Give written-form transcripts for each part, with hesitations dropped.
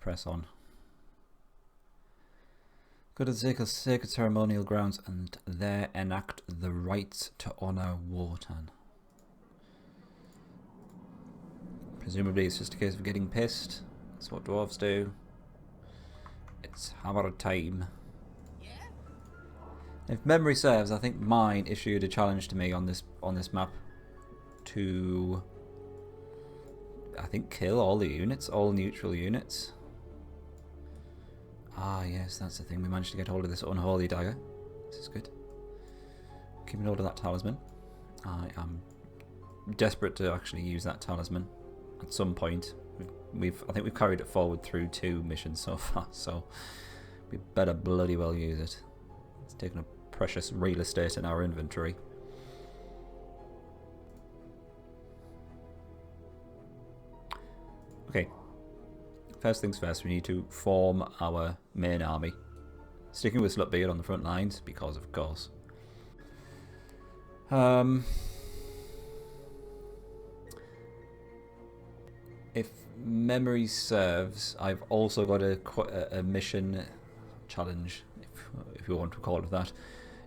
press on. Go to the sacred ceremonial grounds and there enact the rites to honour Wotan. Presumably it's just a case of getting pissed. That's what dwarves do. It's hammer time. If memory serves, I think mine issued a challenge to me on this map to, I think, kill all the units, all neutral units. Ah, yes, that's the thing. We managed to get hold of this unholy dagger. This is good. Keeping hold of that talisman. I am desperate to actually use that talisman at some point. I think we've carried it forward through 2 missions so far, so we better bloody well use it. It's taken up precious real estate in our inventory. Okay. First things first, we need to form our main army. Sticking with Slutbeard on the front lines, because of course. If memory serves, I've also got a mission challenge, if you want to call it that,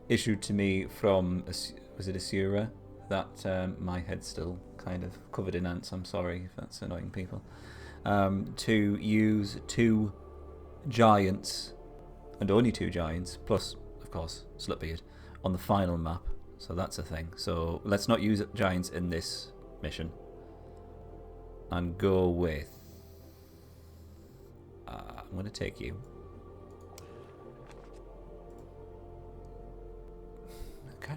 issued to me from, was it Asura? That my head's still kind of covered in ants, I'm sorry if that's annoying people. To use 2 giants, and only 2 giants, plus, of course, Slutbeard, on the final map. So that's a thing. So let's not use giants in this mission. And go with... I'm going to take you. Okay.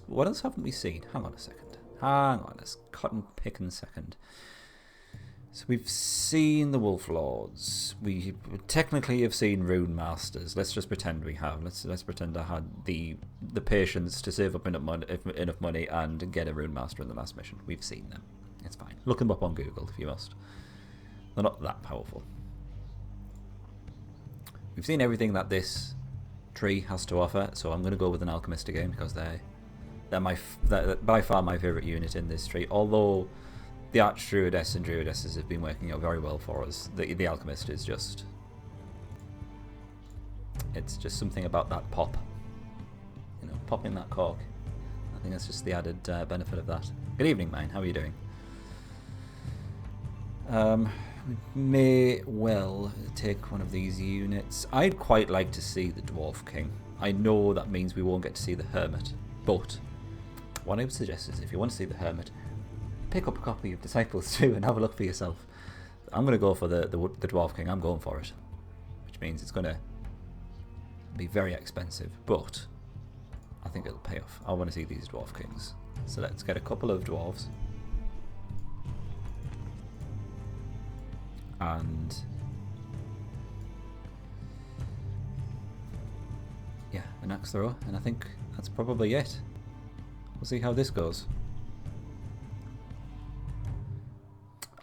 What else haven't we seen? Hang on a second. Hang on, let's cotton pick in a second. So we've seen the Wolf Lords. We technically have seen Rune Masters. Let's just pretend we have. Let's pretend I had the patience to save up enough money and get a Rune Master in the last mission. We've seen them. It's fine. Look them up on Google if you must. They're not that powerful. We've seen everything that this tree has to offer, so I'm going to go with an Alchemist again because they're by far my favourite unit in this tree. Although the Archdruidess and Druidesses have been working out very well for us. The Alchemist is just... It's just something about that pop. You know, popping that cork. I think that's just the added benefit of that. Good evening, mine. How are you doing? We may well take one of these units. I'd quite like to see the Dwarf King. I know that means we won't get to see the Hermit, but what I would suggest is if you want to see the Hermit, pick up a copy of Disciples 2 and have a look for yourself. I'm going to go for the Dwarf King. I'm going for it, which means it's going to be very expensive, but I think it'll pay off. I want to see these Dwarf Kings. So let's get a couple of dwarves. And yeah, an axe thrower, and I think that's probably it. We'll see how this goes.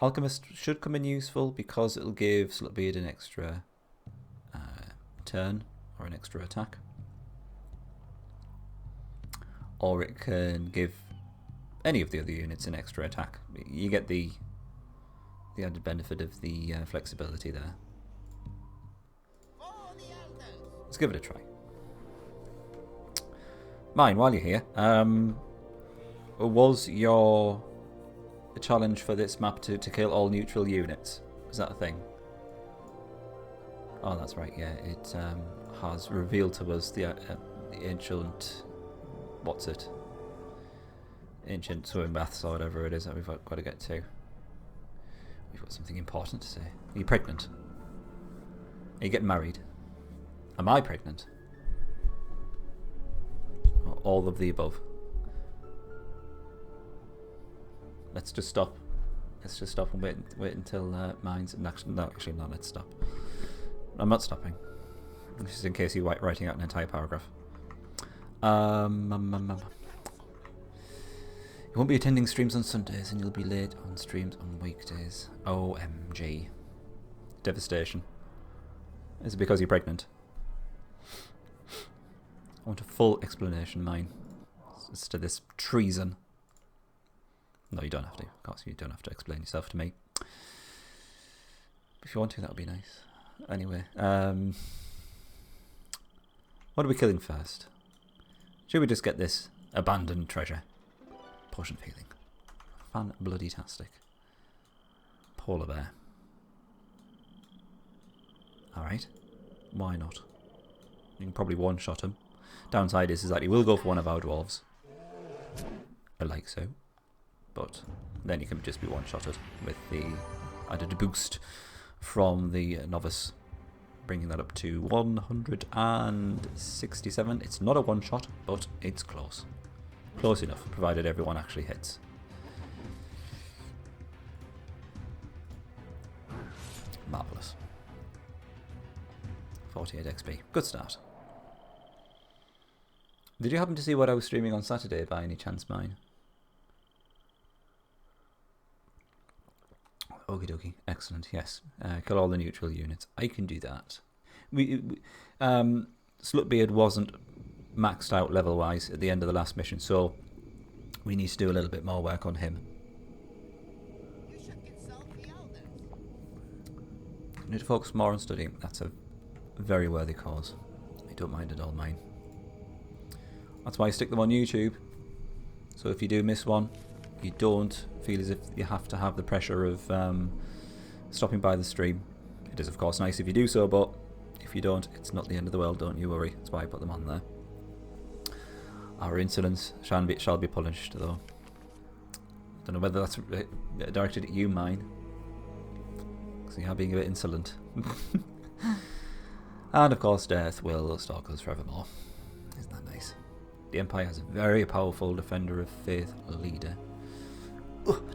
Alchemist should come in useful because it'll give Slutbeard an extra turn or an extra attack, or it can give any of the other units an extra attack. You get the added benefit of the flexibility there. Let's give it a try. Mine, while you're here, was your challenge for this map to kill all neutral units? Is that a thing? Oh, that's right, yeah. It has revealed to us the ancient... What's it? Ancient swimming baths or whatever it is that we've got to get to. We've got something important to say. Are you pregnant? Are you getting married? Am I pregnant? Or all of the above. Let's just stop. Let's just stop and wait until mine's... No, actually, no, let's stop. I'm not stopping. This is in case you're writing out an entire paragraph. You won't be attending streams on Sundays and you'll be late on streams on weekdays. OMG. Devastation. Is it because you're pregnant? I want a full explanation, mine, as to this treason. No, you don't have to. Of course, you don't have to explain yourself to me. if you want to, that would be nice. Anyway, what are we killing first? Should we just get this abandoned treasure? Potion of healing. Fan-bloody-tastic. Polar bear. Alright. Why not? You can probably one-shot him. Downside is that he will go for one of our dwarves. I like so. But then you can just be one-shotted with the added boost from the novice. Bringing that up to 167. It's not a one-shot, but it's close. Close enough, provided everyone actually hits. Marvellous. 48 XP. Good start. Did you happen to see what I was streaming on Saturday by any chance, mine? Okie dokie. Excellent. Yes. Kill all the neutral units. I can do that. Slutbeard wasn't maxed out level-wise at the end of the last mission, so we need to do a little bit more work on him. I need to focus more on studying. That's a very worthy cause. I don't mind it all, mine. That's why I stick them on YouTube. So if you do miss one, you don't feel as if you have to have the pressure of stopping by the stream. It is of course nice if you do so, but if you don't, it's not the end of the world, don't you worry. That's why I put them on there. Our insolence shall be punished, though. Don't know whether that's directed at you, mine. Because you are being a bit insolent. And of course, death will stalk us forevermore. Isn't that nice? The Empire has a very powerful Defender of Faith leader.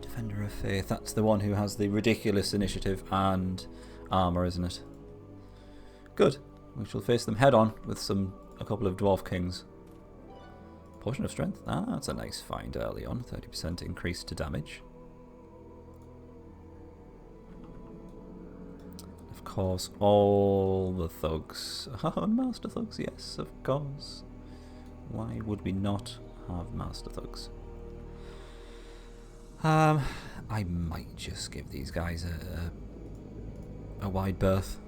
Defender of Faith, that's the one who has the ridiculous initiative and armour, isn't it? Good. We shall face them head on with a couple of Dwarf Kings. Potion of Strength. Ah, that's a nice find early on. 30% increase to damage. Of course, all the thugs. Master thugs, yes, of course. Why would we not have Master thugs? I might just give these guys a wide berth.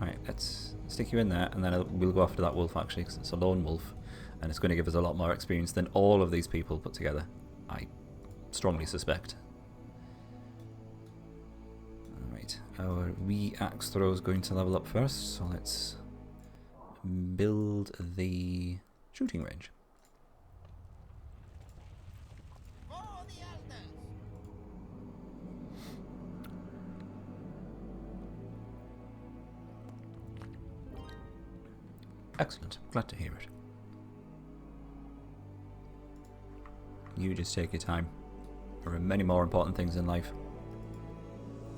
Right, let's stick you in there, and then we'll go after that wolf actually, because it's a lone wolf, and it's going to give us a lot more experience than all of these people put together. I strongly suspect. Alright, our wee axe throw is going to level up first, so let's build the shooting range. Excellent. Glad to hear it. You just take your time. There are many more important things in life.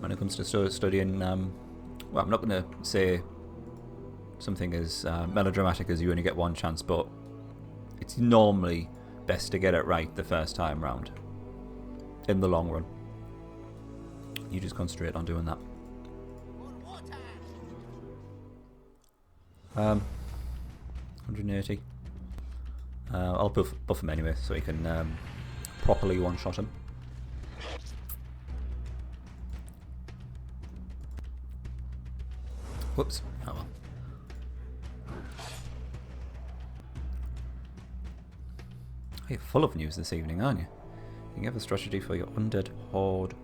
When it comes to studying, well, I'm not going to say something as melodramatic as you only get one chance, but it's normally best to get it right the first time round. In the long run. You just concentrate on doing that. 180. I'll buff him anyway, so he can properly one-shot him. Whoops. Oh well. You're full of news this evening, aren't you? You can have a strategy for your Undead Horde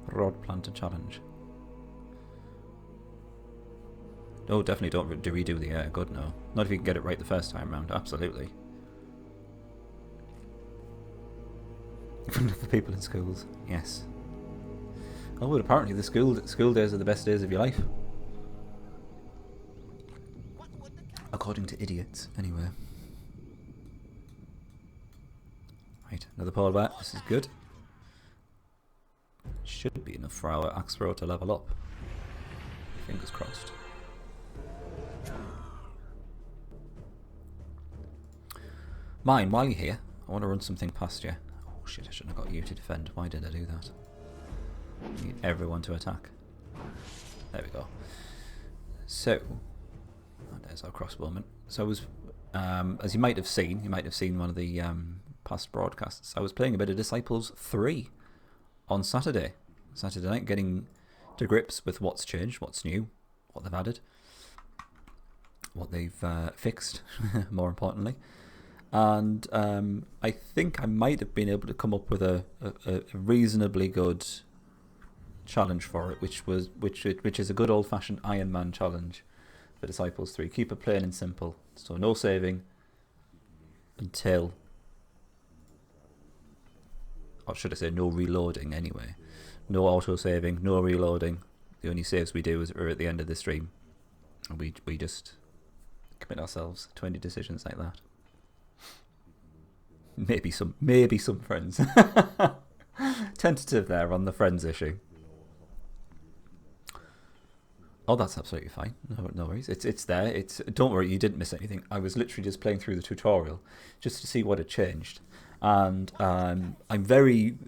Rod Planter Challenge. Oh, definitely don't redo the god, no. Not if you can get it right the first time round, absolutely. In front of the people in schools, yes. Oh, but apparently the school days are the best days of your life. According to idiots, anyway. Right, another polar bear, this is good. Should be enough for our axe throw to level up. Fingers crossed. Mine, while you're here, I want to run something past you. Oh shit, I shouldn't have got you to defend. Why did I do that? Need everyone to attack. There we go. So, there's our crossbowman. So I was, as you might have seen one of the past broadcasts, I was playing a bit of Disciples 3 on Saturday night, getting to grips with what's changed, what's new, what they've added, what they've fixed, more importantly. And I think I might have been able to come up with a reasonably good challenge for it, which is a good old-fashioned Iron Man challenge for Disciples 3. Keep it plain and simple. So no saving until, or should I say no reloading anyway. No auto-saving, no reloading. The only saves we do are at the end of the stream. And we just commit ourselves to any decisions like that. Maybe some friends. Tentative there on the friends issue. Oh, that's absolutely fine. No worries. It's there. Don't worry, you didn't miss anything. I was literally just playing through the tutorial just to see what had changed, and I'm very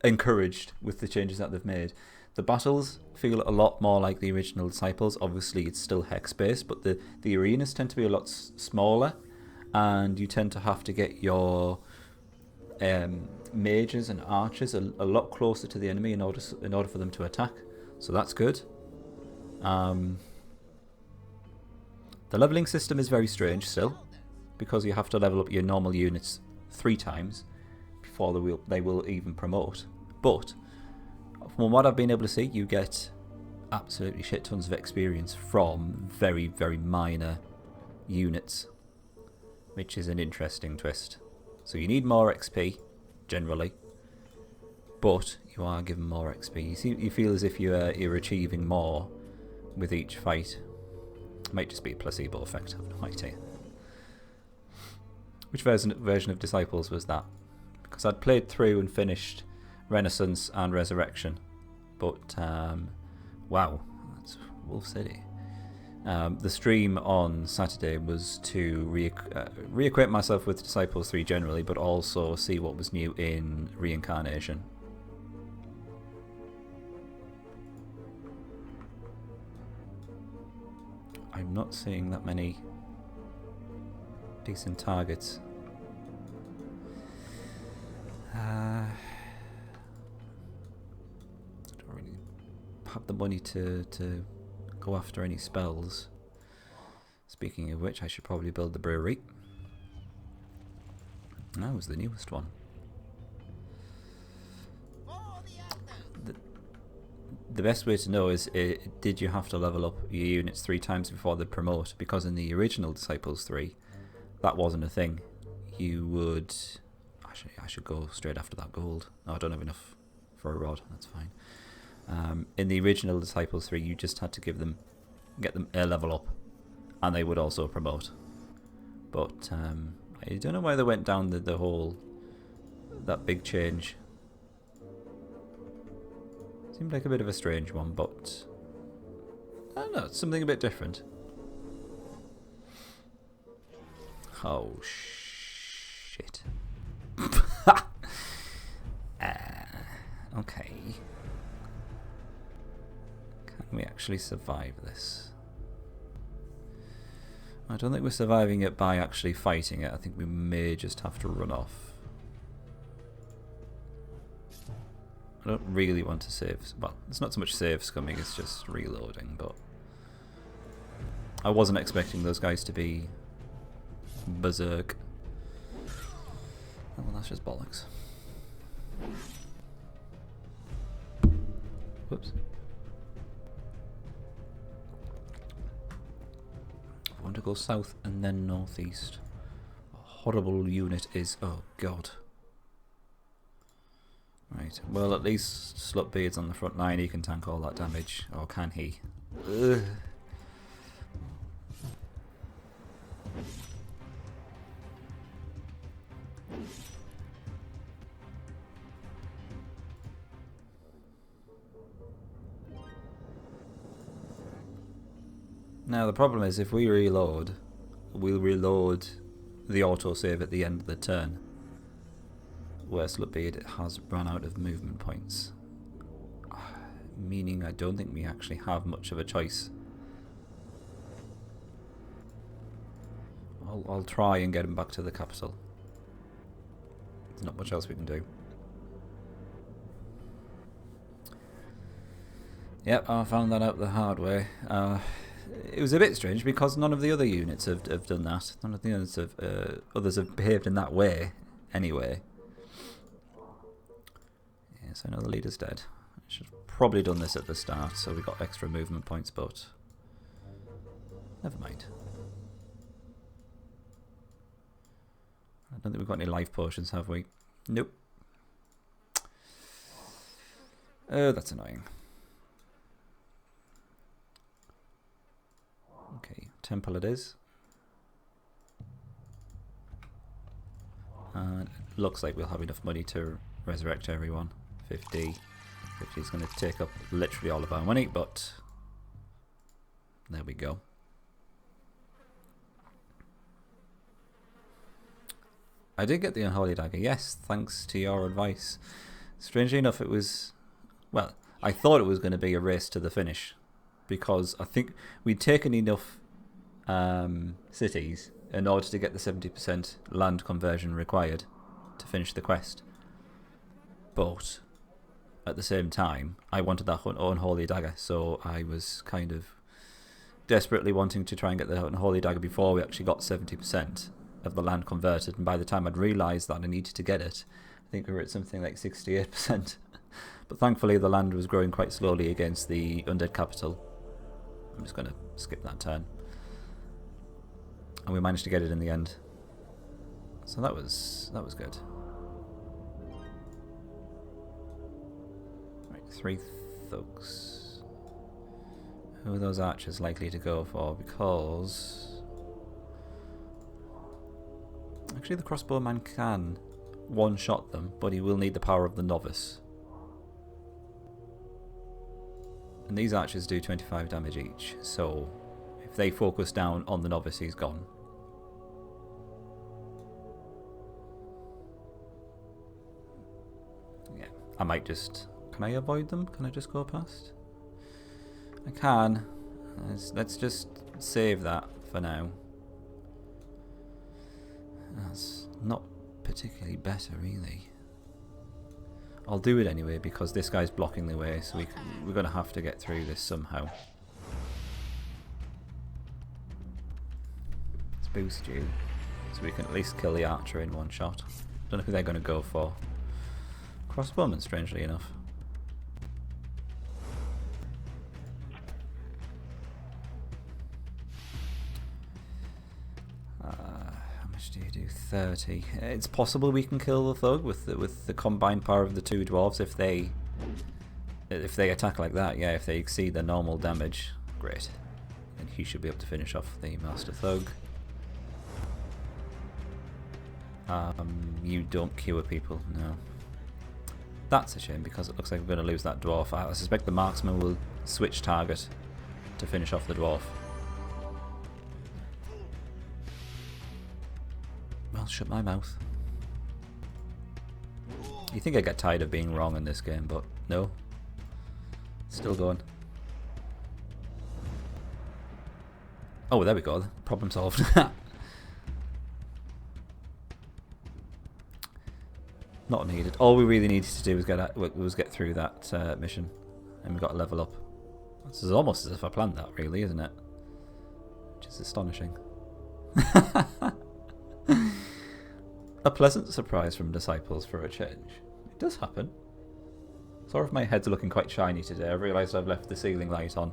encouraged with the changes that they've made. The battles feel a lot more like the original Disciples. Obviously, it's still hex based, but the arenas tend to be a lot smaller, and you tend to have to get your mages and archers a lot closer to the enemy in order for them to attack. So that's good. The leveling system is very strange still, because you have to level up your normal units 3 times before they will even promote. But from what I've been able to see, you get absolutely shit tons of experience from very, very minor units, which is an interesting twist. So you need more XP generally, but you are given more XP. You feel as if you're achieving more with each fight. It might just be a placebo effect, I have no idea. Which version of Disciples was that? Because I'd played through and finished Renaissance and Resurrection, but wow, that's Wolf City. The stream on Saturday was to reacquaint myself with Disciples 3 generally, but also see what was new in Reincarnation. I'm not seeing that many decent targets. I don't really have the money to go after any spells. Speaking of which, I should probably build the brewery. That was the newest one. The best way to know is, did you have to level up your units 3 times before they promote? Because in the original Disciples 3, that wasn't a thing. You would... Actually, I should go straight after that gold. No, I don't have enough for a rod. That's fine. In the original Disciples 3, you just had to get them a level up, and they would also promote. But I don't know why they went down the whole... that big change. Seemed like a bit of a strange one, but I don't know, it's something a bit different. Oh, shit. Okay. Can we actually survive this? I don't think we're surviving it by actually fighting it. I think we may just have to run off. I don't really want to save. Well, it's not so much saves coming, it's just reloading, but I wasn't expecting those guys to be berserk. Oh, well, that's just bollocks. Whoops. I want to go south and then northeast. A horrible unit is... oh, God. Right, well, at least Slutbeard's on the front line. He can tank all that damage. Or can he? Ugh. Now, the problem is, if we reload, we'll reload the autosave at the end of the turn, where Slutbeard has run out of movement points. Meaning I don't think we actually have much of a choice. I'll try and get him back to the capital. There's not much else we can do. Yep, I found that out the hard way. It was a bit strange because none of the other units have done that. None of the others have behaved in that way anyway. Yes, I know the leader's dead. I should have probably done this at the start so we got extra movement points, but never mind. I don't think we've got any life potions, have we? Nope. Oh, that's annoying. Okay, temple it is. And it looks like we'll have enough money to resurrect everyone. 50. 50 is going to take up literally all of our money, but there we go. I did get the Unholy Dagger, yes, thanks to your advice. Strangely enough, it was, well, I thought it was going to be a race to the finish, because I think we'd taken enough cities in order to get the 70% land conversion required to finish the quest. But at the same time, I wanted that Unholy Dagger, so I was kind of desperately wanting to try and get the Unholy Dagger before we actually got 70% of the land converted, and by the time I'd realised that I needed to get it, I think we were at something like 68%. But thankfully the land was growing quite slowly against the Undead capital. I'm just going to skip that turn. And we managed to get it in the end. So that was good. Right, 3 thugs. Who are those archers likely to go for? Because actually the crossbowman can one-shot them, but he will need the power of the novice. And these archers do 25 damage each, so if they focus down on the novice, he's gone. Yeah, I might just... Can I avoid them? Can I just go past? I can. Let's just save that for now. That's not particularly better, really. I'll do it anyway because this guy's blocking the way, so we're going to have to get through this somehow. Let's boost you, so we can at least kill the archer in one shot. Don't know who they're going to go for. Crossbowman, strangely enough. How much do you do? 30. It's possible we can kill the thug with the combined power of the 2 dwarves if they attack like that. Yeah, if they exceed their normal damage. Great. And he should be able to finish off the master thug. You don't cure people, no. That's a shame because it looks like we're going to lose that dwarf. I suspect the marksman will switch target to finish off the dwarf. Well, shut my mouth. You think I get tired of being wrong in this game, but no. Still going. Oh, there we go. Problem solved. Not needed. All we really needed to do was get through that mission, and we got a level up. This is almost as if I planned that, really, isn't it? Which is astonishing. A pleasant surprise from disciples for a change. It does happen. Sorry if my head's looking quite shiny today. I've realised I've left the ceiling light on,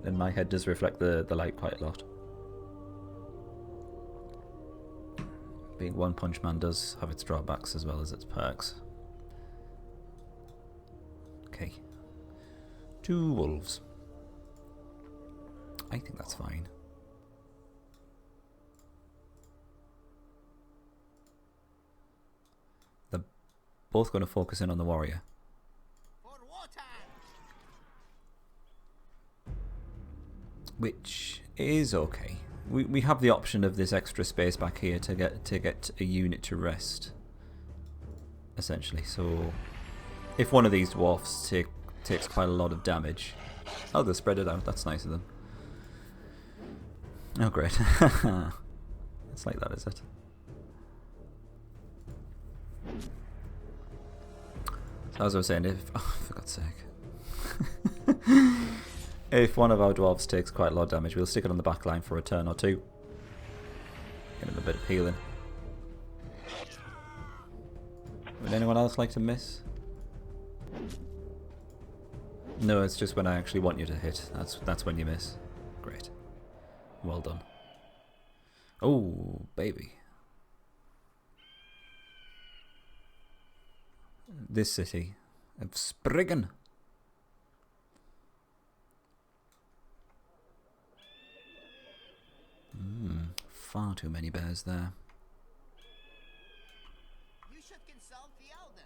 and my head does reflect the light quite a lot. Being One Punch Man does have its drawbacks as well as its perks. Okay. 2 wolves. I think that's fine. They're both going to focus in on the warrior. Which is okay. We have the option of this extra space back here to get a unit to rest, essentially. So if one of these dwarfs takes quite a lot of damage, oh, they spread it out. That's nice of them. Oh, great. It's like that, is it? So as I was saying, if for God's sake, if one of our dwarves takes quite a lot of damage, we'll stick it on the back line for a turn or two. Get him a bit of healing. Would anyone else like to miss? No, it's just when I actually want you to hit. That's when you miss. Great. Well done. Oh, baby. This city of Spriggan. Far too many bears there. You should consult the elders.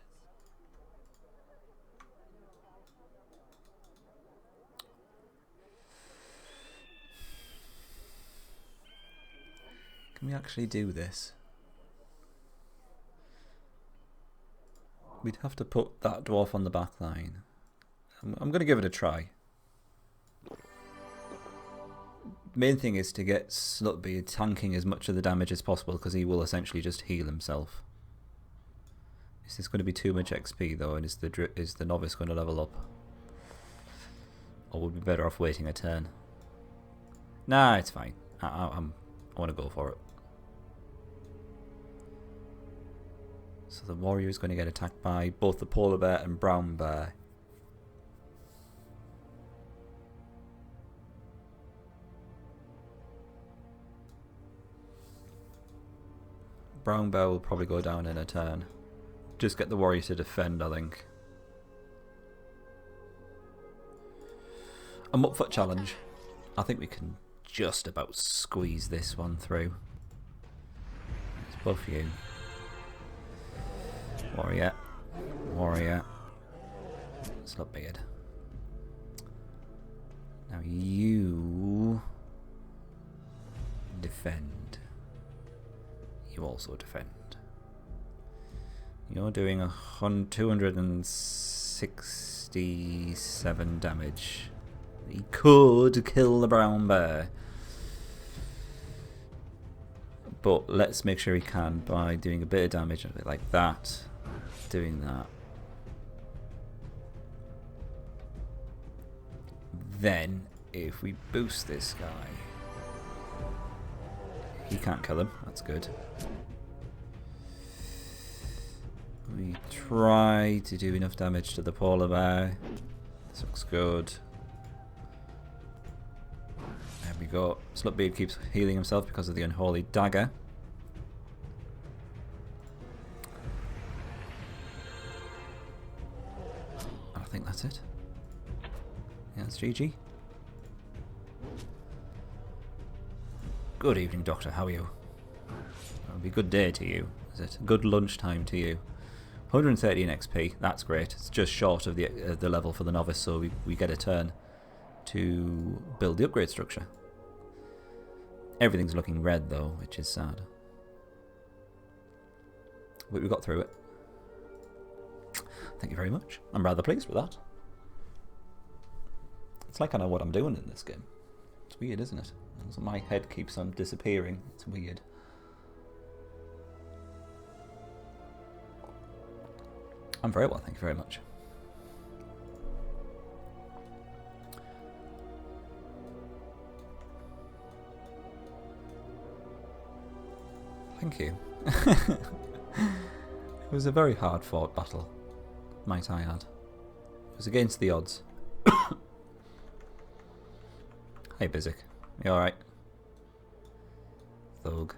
Can we actually do this? We'd have to put that dwarf on the back line. I'm going to give it a try. Main thing is to get Slutbeard tanking as much of the damage as possible, because he will essentially just heal himself. Is this going to be too much XP though, and is the novice going to level up? Or would we be better off waiting a turn? Nah, it's fine. I want to go for it. So the warrior is going to get attacked by both the polar bear and brown bear. Brown bear will probably go down in a turn. Just get the warrior to defend, I think. I'm up for a challenge. I think we can just about squeeze this one through. It's both you. Warrior. Warrior. Slutbeard. Now you defend. You also defend. You're doing 267 damage. He could kill the brown bear. But let's make sure he can by doing a bit of damage, a bit like that. Doing that. Then, if we boost this guy, he can't kill him. That's good. We try to do enough damage to the polar bear. This looks good. There we go. Slutbeard keeps healing himself because of the unholy dagger. I think that's it. Yeah, it's GG. Good evening, Doctor. How are you? It'll be a good day to you. Is it? Good lunchtime to you. 130 in XP. That's great. It's just short of the level for the novice, so we get a turn to build the upgrade structure. Everything's looking red though, which is sad. But we got through it. Thank you very much. I'm rather pleased with that. It's like I know what I'm doing in this game. It's weird, isn't it? My head keeps on disappearing. It's weird. I'm very well, thank you very much. Thank you. It was a very hard fought battle, might I add. It was against the odds. Hey Bizik, you alright? Thug.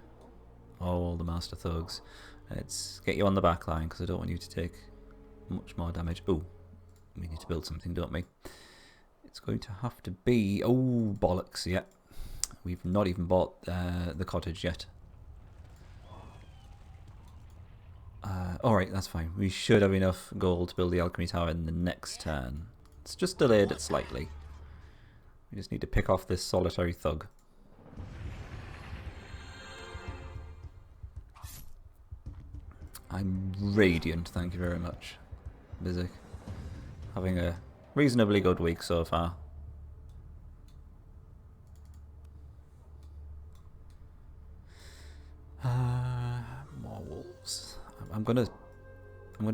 All the master thugs. Let's get you on the back line because I don't want you to take much more damage. Oh, we need to build something, don't we? It's going to have to be... Oh, bollocks, yeah. We've not even bought the cottage yet. Alright, that's fine. We should have enough gold to build the alchemy tower in the next turn. It's just delayed it slightly. We just need to pick off this solitary thug. I'm radiant, thank you very much, Bizik. Having a reasonably good week so far. More wolves. I'm gonna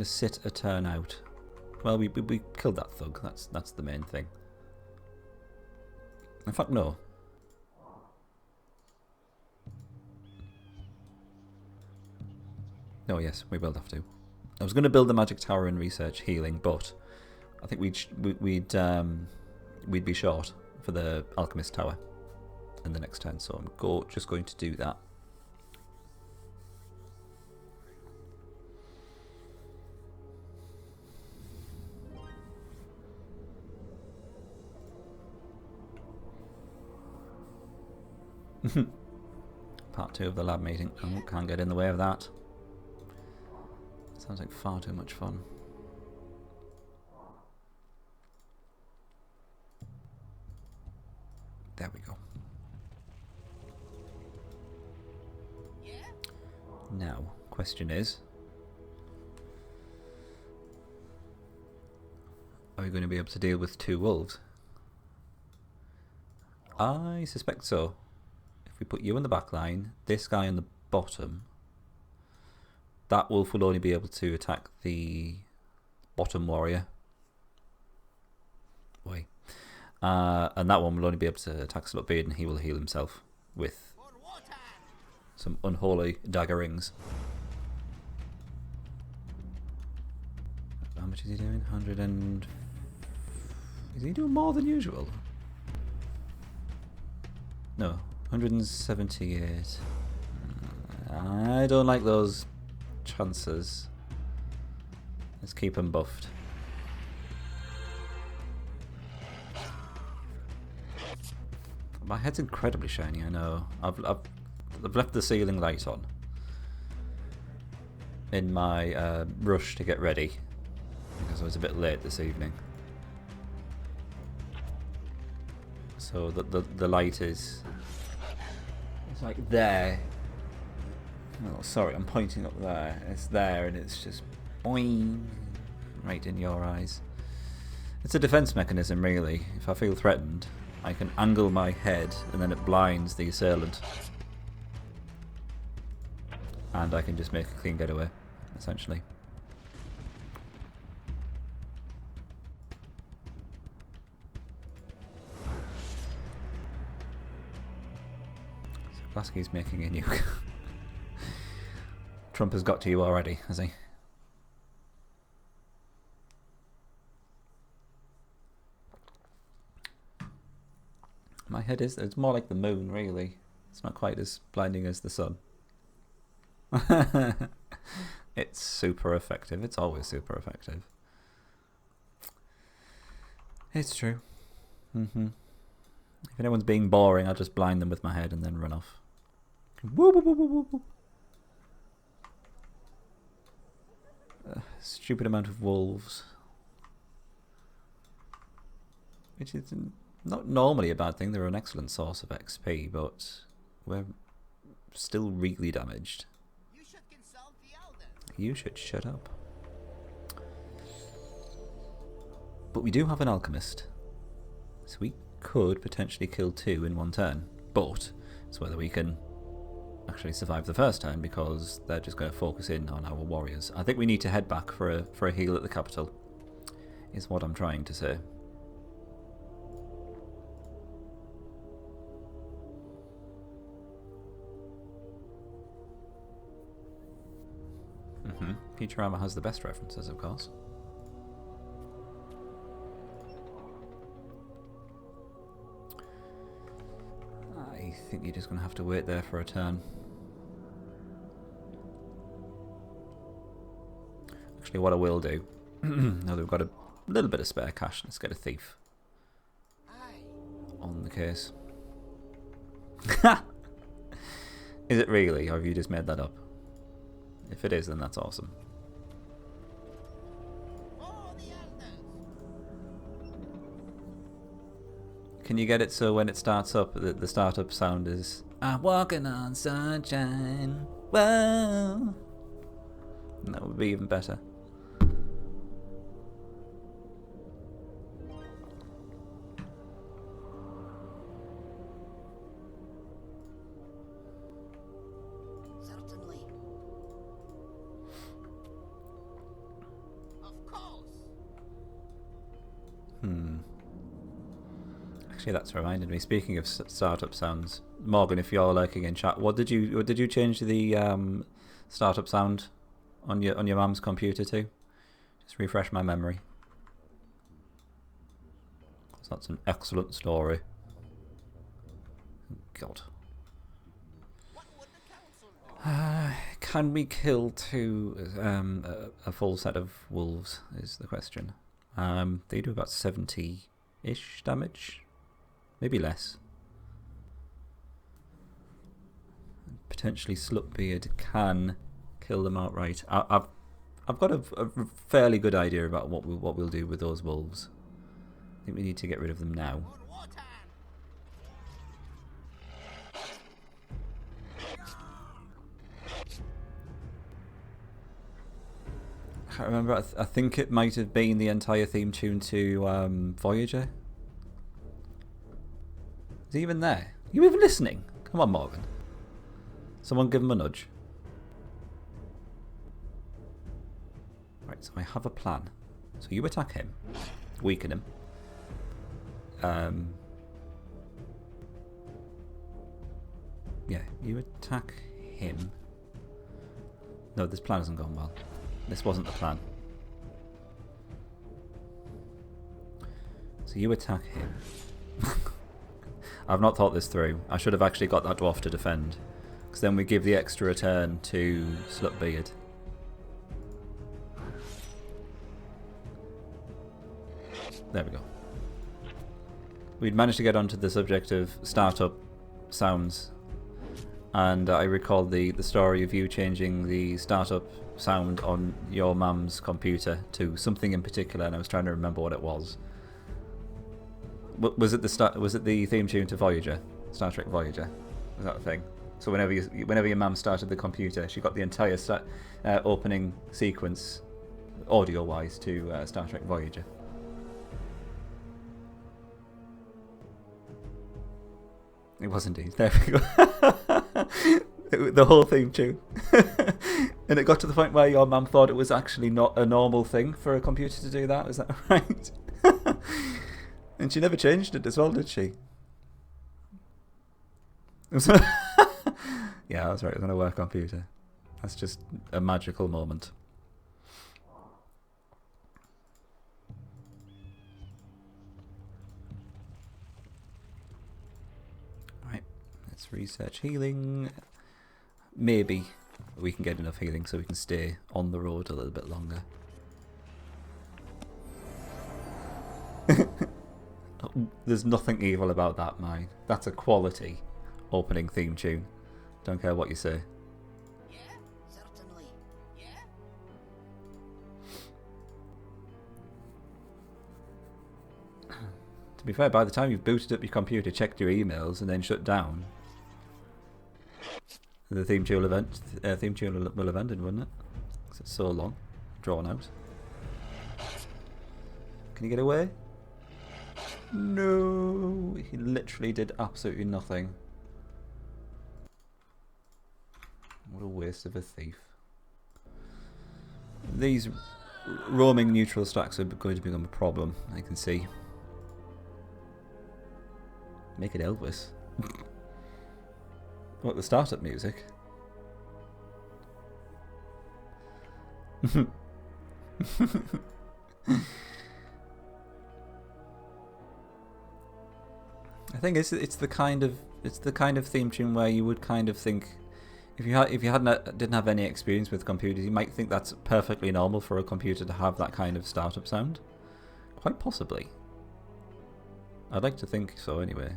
sit a turn out Well, we killed that thug. That's the main thing. In fact, no. Oh yes, we will have to. I was going to build the magic tower and research healing, but I think we'd be short for the alchemist tower in the next turn, so I'm just going to do that. Part 2 of the lab meeting. Oh, can't get in the way of that. Sounds like far too much fun. There we go. Yeah? Now, question is, are we going to be able to deal with 2 wolves? I suspect so. If we put you in the back line, this guy in the bottom, that wolf will only be able to attack the bottom warrior. Wait. And that one will only be able to attack Slut-Beard, and he will heal himself with some unholy dagger rings. How much is he doing? 100 and... Is he doing more than usual? No, 178. I don't like those chances. Let's keep him buffed. My head's incredibly shiny, I know. I've left the ceiling light on in my rush to get ready because I was a bit late this evening. So the light is... It's like there. Oh, sorry, I'm pointing up there. It's there and it's just boing right in your eyes. It's a defense mechanism, really. If I feel threatened, I can angle my head and then it blinds the assailant. And I can just make a clean getaway, essentially. So Lasky's making a nuke. Trump has got to you already, has he? My head is... It's more like the moon, really. It's not quite as blinding as the sun. It's super effective. It's always super effective. It's true. If anyone's being boring, I'll just blind them with my head and then run off. Woo, woo, woo, woo, woo. Stupid amount of wolves. Which is not normally a bad thing. They're an excellent source of XP, but we're still really damaged. You should consult the Elven. You should shut up. But we do have an alchemist, so we could potentially kill 2 in one turn. But it's whether we can actually survive the first turn, because they're just going to focus in on our warriors. I think we need to head back for a heal at the capital, is what I'm trying to say. Futurama has the best references, of course. I think you're just going to have to wait there for a turn. Actually, what I will do, now that we've got a little bit of spare cash, let's get a thief on the case. Is it really, or have you just made that up? If it is, then that's awesome. Can you get it so when it starts up, the startup sound is "I'm walking on sunshine"? Whoa! And that would be even better. Certainly. Of course. Actually, that's reminded me. Speaking of startup sounds, Morgan, if you're lurking in chat, what did you change the startup sound on your mum's computer to? Just refresh my memory. That's an excellent story. God. What would the council do? Can we kill a full set of wolves is the question. They do about 70-ish damage. Maybe less. Potentially Slutbeard can kill them outright. I've got a fairly good idea about what we'll do with those wolves. I think we need to get rid of them now. On wartime. I can't remember. I think it might have been the entire theme tune to Voyager. Is he even there? Are you even listening? Come on, Morgan. Someone give him a nudge. Right, so I have a plan. So you attack him, weaken him. Yeah, you attack him. No, this plan hasn't gone well. This wasn't the plan. So you attack him. I've not thought this through. I should have actually got that dwarf to defend. Because then we give the extra return to Slutbeard. There we go. We'd managed to get onto the subject of startup sounds. And I recalled the story of you changing the startup sound on your mum's computer to something in particular, and I was trying to remember what it was. Was it the theme tune to Voyager, Star Trek Voyager? Was that a thing? So whenever your mum started the computer, she got the entire opening sequence, audio-wise, to Star Trek Voyager. It was indeed. There we go. The whole theme tune. And it got to the point where your mum thought it was actually not a normal thing for a computer to do that. Is that right? And she never changed it as well, did she? Yeah, that's right. It was on a work computer. That's just a magical moment. Right. Let's research healing. Maybe we can get enough healing so we can stay on the road a little bit longer. There's nothing evil about that, mine. That's a quality opening theme tune. Don't care what you say. Yeah, certainly. Yeah. To be fair, by the time you've booted up your computer, checked your emails, and then shut down, the theme tune will have ended, wouldn't it? Because it's so long, drawn out. Can you get away? No, he literally did absolutely nothing. What a waste of a thief. These roaming neutral stacks are going to become a problem, I can see. Make it Elvis. What, the startup music? I think it's the kind of theme tune where you would kind of think, if you didn't have any experience with computers, you might think that's perfectly normal for a computer to have that kind of startup sound. Quite possibly. I'd like to think so, anyway.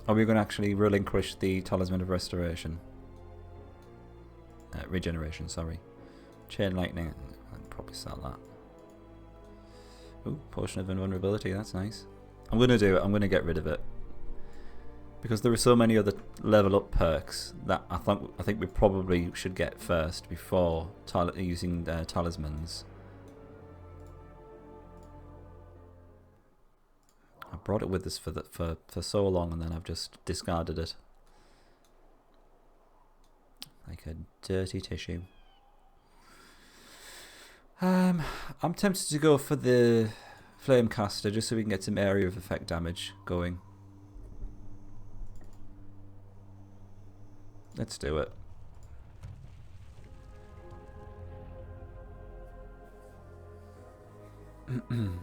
Are we going to actually relinquish the Talisman of Restoration? Regeneration, sorry. Chain Lightning, I'd probably sell that. Ooh, Potion of Invulnerability, that's nice. I'm going to do it, I'm going to get rid of it. Because there are so many other level up perks that I think we probably should get first before using talismans. brought it with us for so long, and then I've just discarded it like a dirty tissue. I'm tempted to go for the flame caster just so we can get some area of effect damage going. Let's do it. Can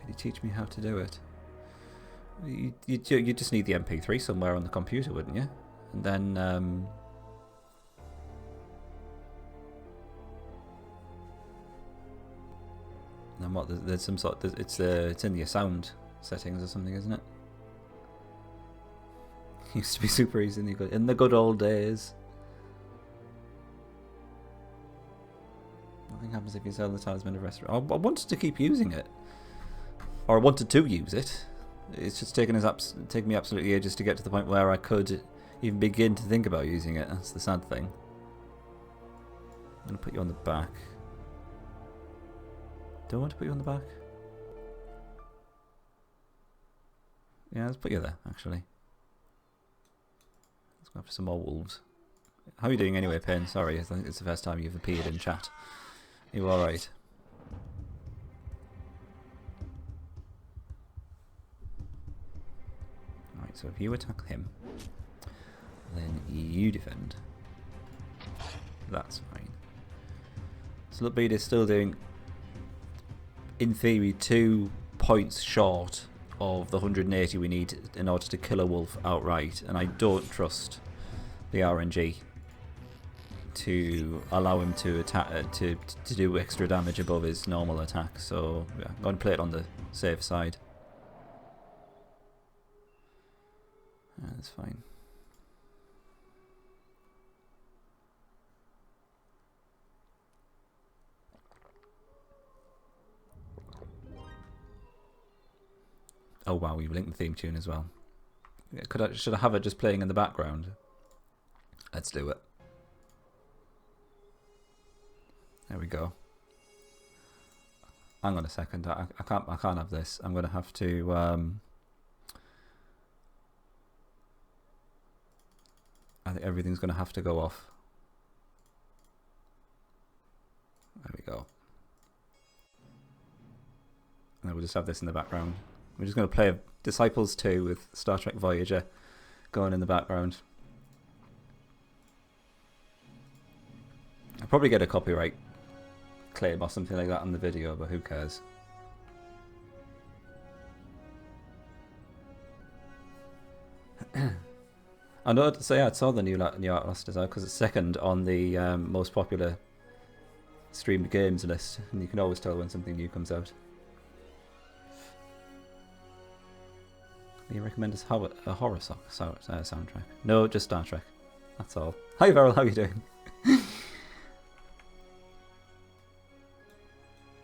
you teach me how to do it? You just need the MP3 somewhere on the computer, wouldn't you? And then what? There's some sort. It's in your sound settings or something, isn't it? Used to be super easy in the good old days. Nothing happens if you sell the talisman of restoration. I wanted to keep using it, or I wanted to use it. It's just taken me absolutely ages to get to the point where I could even begin to think about using it. That's the sad thing. I'm gonna put you on the back. Do I want to put you on the back? Yeah, let's put you there, actually. Let's go after some more wolves. How are you doing anyway, Payne? Sorry, I think it's the first time you've appeared in chat. You alright? Alright, so if you attack him, then you defend. That's fine. Slutbeard is still doing, in theory, 2 points short of the 180 we need in order to kill a wolf outright, and I don't trust the RNG to allow him to attack to do extra damage above his normal attack. So yeah, I'm going to play it on the safe side. Yeah, that's fine. Oh wow, we've linked the theme tune as well. Should I have it just playing in the background? Let's do it. There we go. Hang on a second. I can't have this. I'm gonna have to I think everything's gonna have to go off. There we go. And then we'll just have this in the background. We're just going to play Disciples 2 with Star Trek Voyager going in the background. I'll probably get a copyright claim or something like that on the video, but who cares? I know to say I saw the new Outlast as well, because it's second on the most popular streamed games list, and you can always tell when something new comes out. You recommend us a horror soundtrack? No, just Star Trek. That's all. Hi Veril, how are you doing?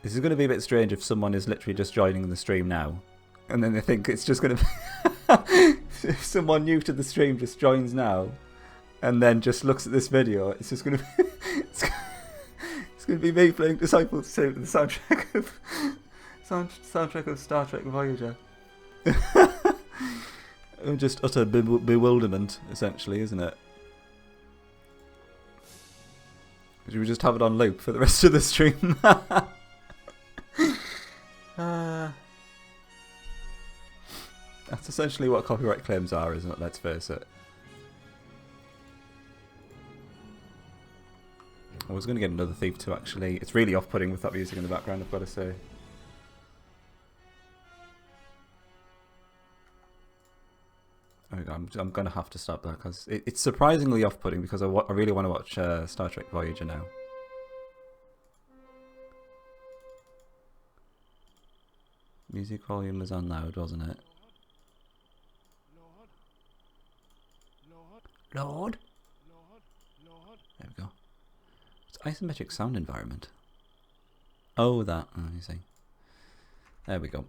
This is going to be a bit strange if someone is literally just joining the stream now, and then they think it's just going to be... if someone new to the stream just joins now, and then just looks at this video, it's just going to be... it's going to be me playing Disciples 2 to the soundtrack of Star Trek Voyager. Just utter bewilderment, essentially, isn't it? Should we just have it on loop for the rest of the stream? That's essentially what copyright claims are, isn't it? Let's face it. I was going to get another thief to actually... It's really off-putting with that music in the background, I've got to say. I'm going to have to stop that because it's surprisingly off-putting because I really want to watch Star Trek Voyager now. Music volume was on loud, wasn't it? Lord? There we go. It's isometric sound environment. Oh, that. Oh, you see. There we go.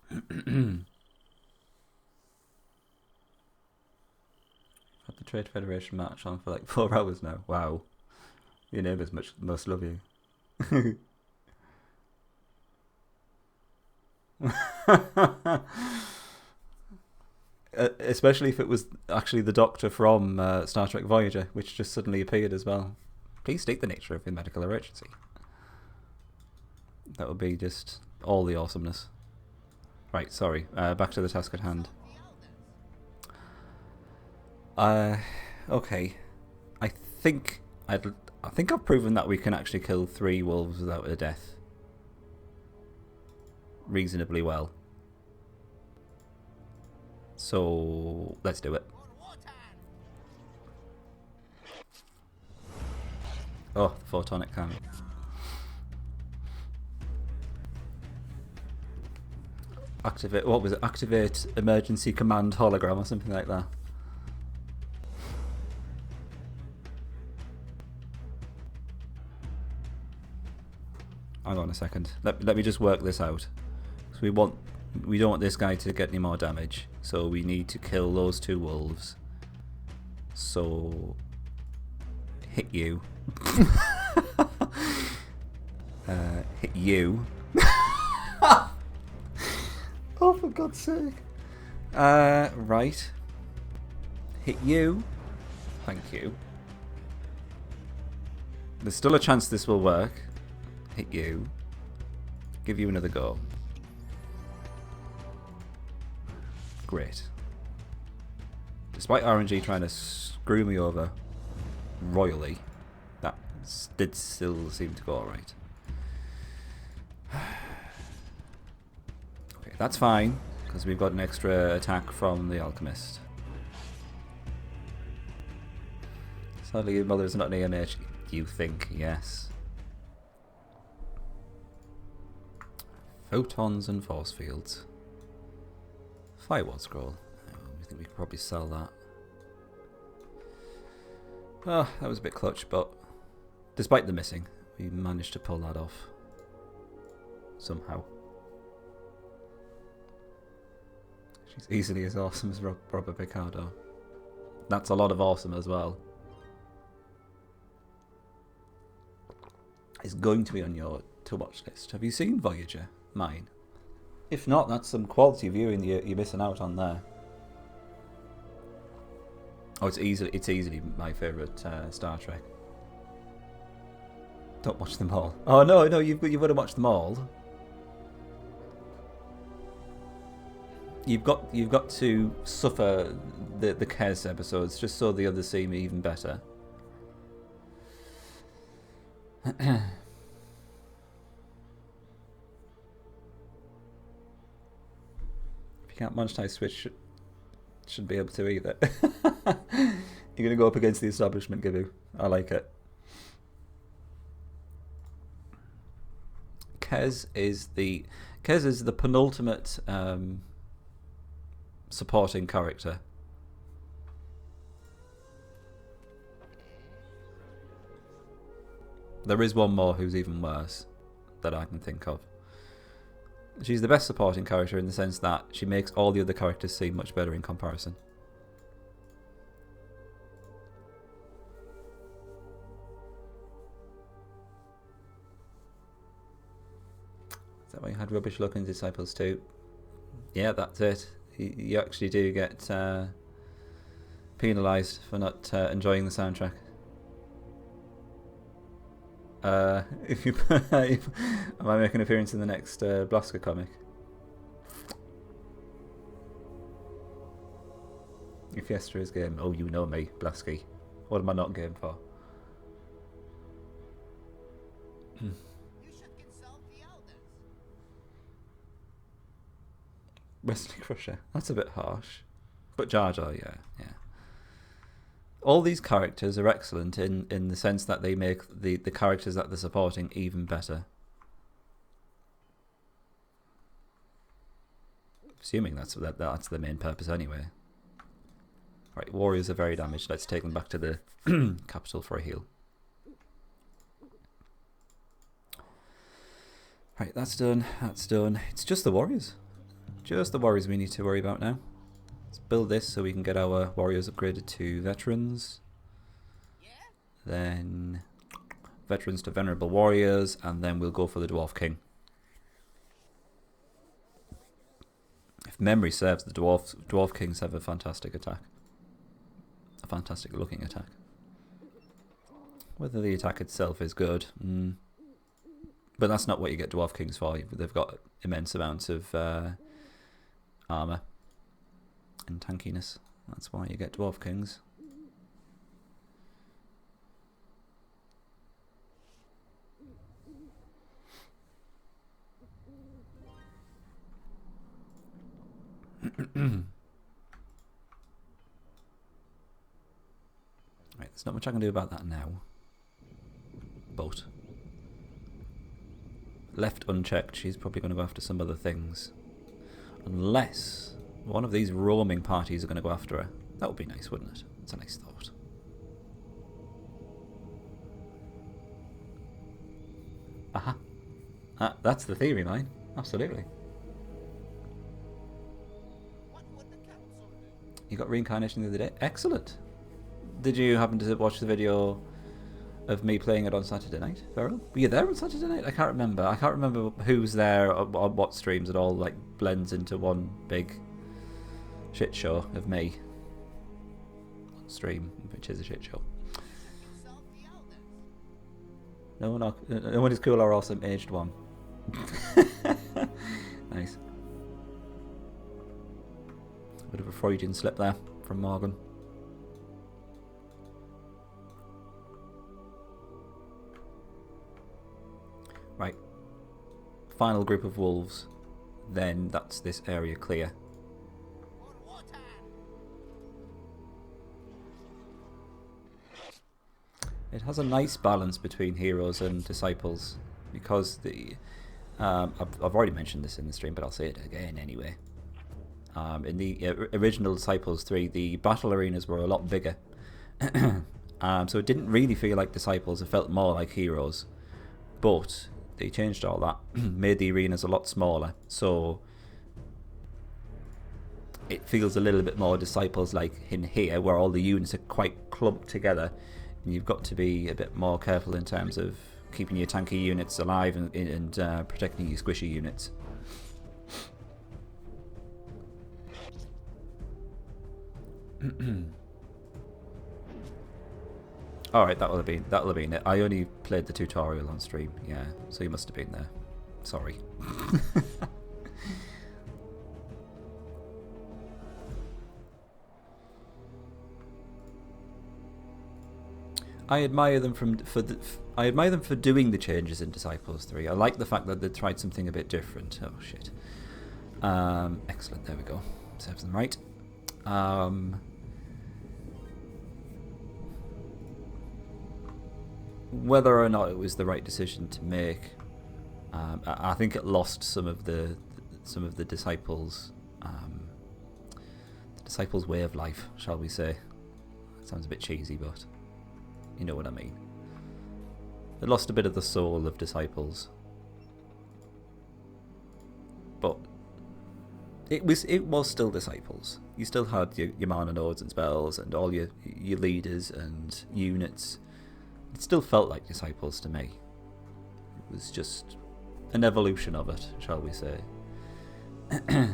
Had the Trade Federation match on for like 4 hours now. Wow. Your neighbours must love you. Especially if it was actually the Doctor from Star Trek Voyager, which just suddenly appeared as well. Please state the nature of your medical emergency. That would be just all the awesomeness. Right, sorry. Back to the task at hand. Okay. I think I've proven that we can actually kill 3 wolves without a death reasonably well. So let's do it. Oh, the photonic cannon. Activate. What was it? Activate emergency command hologram or something like that. Hang on a second. Let me just work this out. So we don't want this guy to get any more damage. So we need to kill those 2 wolves. So hit you. Hit you. Oh, for God's sake. Right. Hit you. Thank you. There's still a chance this will work. Hit you. Give you another go. Great. Despite RNG trying to screw me over royally, that did still seem to go alright. Okay, that's fine, because we've got an extra attack from the Alchemist. Sadly, your mother's not an AMH. You think, yes. Photons and force fields. Firewall scroll. I think we could probably sell that. Oh, that was a bit clutch, but despite the missing, we managed to pull that off. Somehow. She's easily as awesome as Robert Picardo. That's a lot of awesome as well. It's going to be on your to-watch list. Have you seen Voyager? Mine. If not, that's some quality viewing you're missing out on there. Oh, it's easily my favourite Star Trek. Don't watch them all. Oh no, you've got to watch them all. You've got to suffer the Kes episodes just so the others seem even better. If you can't monetize Switch, shouldn't be able to either. You're gonna go up against the establishment, Gibu. I like it. Kes is the penultimate supporting character. There is one more who's even worse that I can think of. She's the best supporting character in the sense that she makes all the other characters seem much better in comparison. Is that why you had rubbish luck in Disciples 2? Yeah, that's it. You actually do get penalised for not enjoying the soundtrack. If you I might make an appearance in the next Blaska comic. If Fiesta is game, oh, you know me, Blasky. What am I not game for? You should consult the elders. Wesley Crusher. That's a bit harsh. But Jar Jar, yeah. All these characters are excellent in the sense that they make the characters that they're supporting even better. Assuming that's the main purpose anyway. Right, warriors are very damaged. Let's take them back to the capital for a heal. Right, that's done. It's just the warriors. Just the warriors we need to worry about now. Let's build this so we can get our warriors upgraded to veterans. Yeah? Then veterans to venerable warriors, and then we'll go for the Dwarf King. If memory serves, the Dwarf Kings have a fantastic attack. A fantastic looking attack. Whether the attack itself is good, but that's not what you get Dwarf Kings for. They've got immense amounts of armour and tankiness. That's why you get Dwarf Kings. Right, there's not much I can do about that now. But left unchecked, she's probably going to go after some other things. Unless one of these roaming parties are going to go after her. That would be nice, wouldn't it? It's a nice thought. Aha. That's the theory, mine. Absolutely. What would the council do? You got reincarnation the other day? Excellent. Did you happen to watch the video of me playing it on Saturday night, Farrell? Were you there on Saturday night? I can't remember. I can't remember who's there on what streams. It all like blends into one big shit show of me on stream, which is a shit show. Consult the elders. No one is cool or awesome. Aged one. Nice. A bit of a Freudian slip there from Morgan. Right. Final group of wolves. Then that's this area clear. For water. It has a nice balance between heroes and disciples because the I've already mentioned this in the stream, but I'll say it again anyway. In the original Disciples 3, the battle arenas were a lot bigger, so it didn't really feel like disciples. It felt more like heroes, but they changed all that, made the arenas a lot smaller, so it feels a little bit more disciples like in here, where all the units are quite clumped together, and you've got to be a bit more careful in terms of keeping your tanky units alive and protecting your squishy units. Alright, that'll have been it. I only played the tutorial on stream, yeah, so you must have been there. Sorry. I admire them for doing the changes in Disciples 3. I like the fact that they tried something a bit different. Oh shit. Excellent, there we go. Serves them right. Whether or not it was the right decision to make, I think it lost some of the disciples' way of life, shall we say? It sounds a bit cheesy, but you know what I mean. It lost a bit of the soul of disciples, but it was still disciples. You still had your mana nodes and spells and all your leaders and units. It still felt like disciples to me. It was just an evolution of it, shall we say. I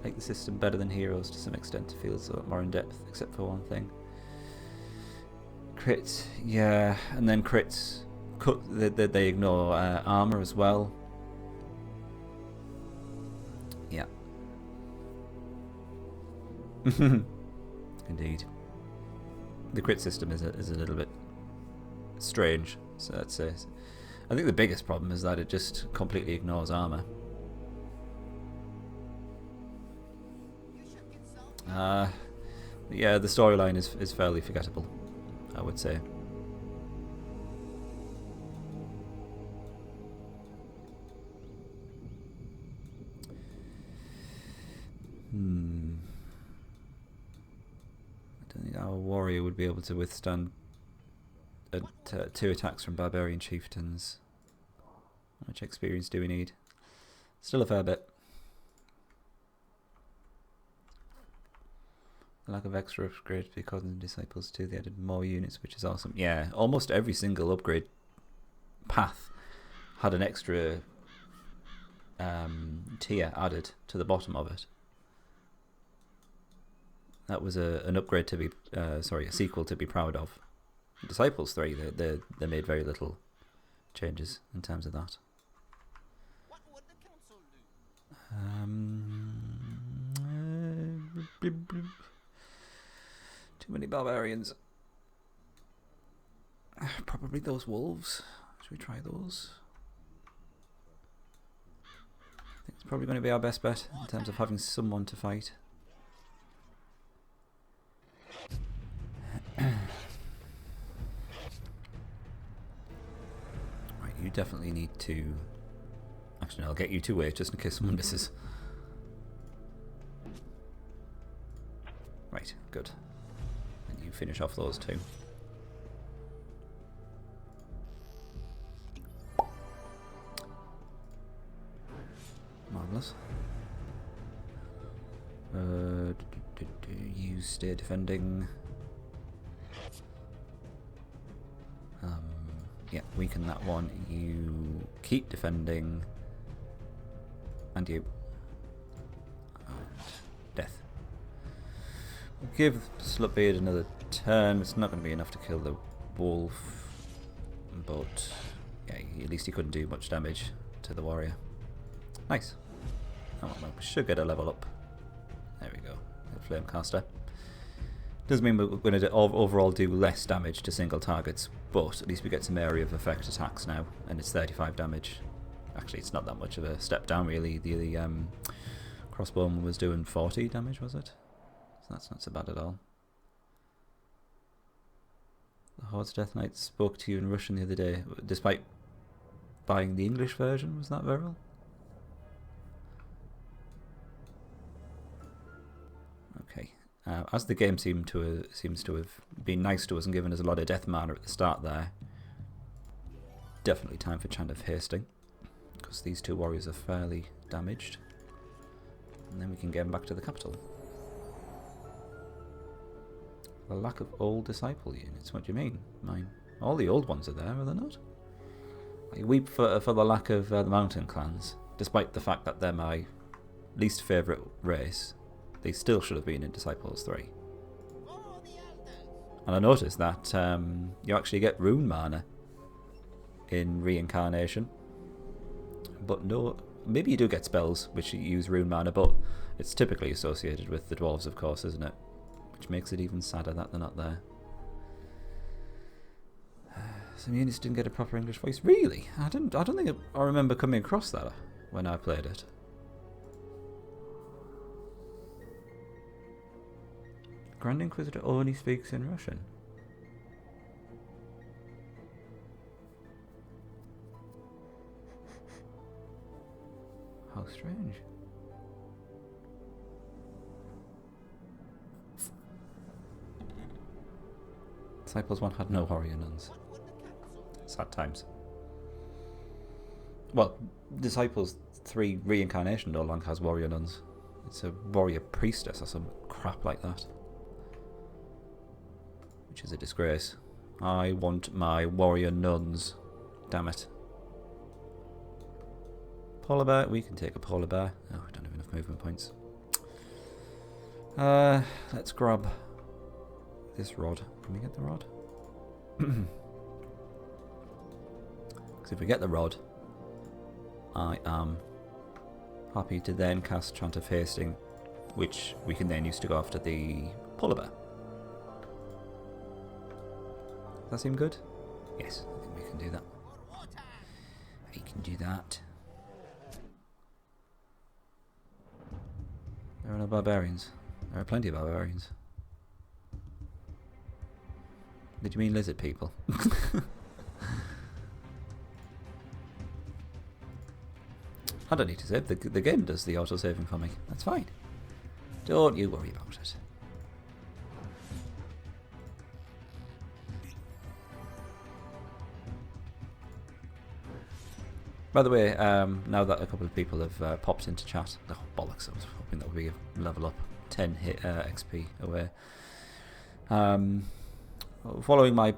like the system better than Heroes to some extent. It feels a lot more in depth, except for one thing. Crits, yeah, and then crits, they ignore armor as well. Yeah. Indeed. The crit system is a little bit strange, so that's it. I think the biggest problem is that it just completely ignores armor. Yeah, the storyline is fairly forgettable, I would say. I don't think our warrior would be able to withstand 2 attacks from barbarian chieftains. How much experience do we need? Still a fair bit. The lack of extra upgrades because in Disciples 2 they added more units, which is awesome. Yeah, almost every single upgrade path had an extra tier added to the bottom of it. That was an upgrade to be, a sequel to be proud of. Disciples 3, they made very little changes in terms of that. What would the council do? Too many barbarians. Probably those wolves. Should we try those? I think it's probably going to be our best bet in terms of having someone to fight. Right, you definitely need to... Actually, no, I'll get you to wait just in case someone misses. Right, good. And you finish off those two. Marvellous. You stay defending. Yeah, weaken that one. You keep defending. And you. And death. We'll give Slutbeard another turn. It's not going to be enough to kill the wolf. But yeah, at least he couldn't do much damage to the warrior. Nice. Oh, well, we should get a level up. There we go. The Flamecaster. Doesn't mean we're going to overall do less damage to single targets, but at least we get some area of effect attacks now, and it's 35 damage. Actually, it's not that much of a step down, really. The crossbowman was doing 40 damage, was it? So that's not so bad at all. The Horde's Death Knight spoke to you in Russian the other day, despite buying the English version. Was that Viral? Okay. As the game seems to have been nice to us and given us a lot of death mana at the start there, definitely time for Chant of Hasting, because these two warriors are fairly damaged, and then we can get them back to the capital. The lack of old disciple units. What do you mean? Mine. All the old ones are there, are they not? I weep for the lack of the mountain clans, despite the fact that they're my least favourite race. They still should have been in Disciples 3. And I noticed that you actually get rune mana in Reincarnation. But no, maybe you do get spells which use rune mana, but it's typically associated with the dwarves, of course, isn't it? Which makes it even sadder that they're not there. Some units didn't get a proper English voice. Really? I don't think I remember coming across that when I played it. Grand Inquisitor only speaks in Russian. How strange. Disciples 1 had no warrior nuns. Sad times. Well, Disciples 3 Reincarnation no longer has warrior nuns. It's a warrior priestess or some crap like that. Which is a disgrace. I want my warrior nuns. Damn it. Polar bear. We can take a polar bear. Oh, we don't have enough movement points. Let's grab this rod. Can we get the rod? Because if we get the rod, I am happy to then cast Chant of Hasting, which we can then use to go after the polar bear. Does that seem good? Yes, I think we can do that. We can do that. There are no barbarians. There are plenty of barbarians. Did you mean lizard people? I don't need to save. The game does the auto-saving for me. That's fine. Don't you worry about it. By the way, now that a couple of people have popped into chat, oh bollocks, I was hoping that would be a level up, 10 hit XP away. Following my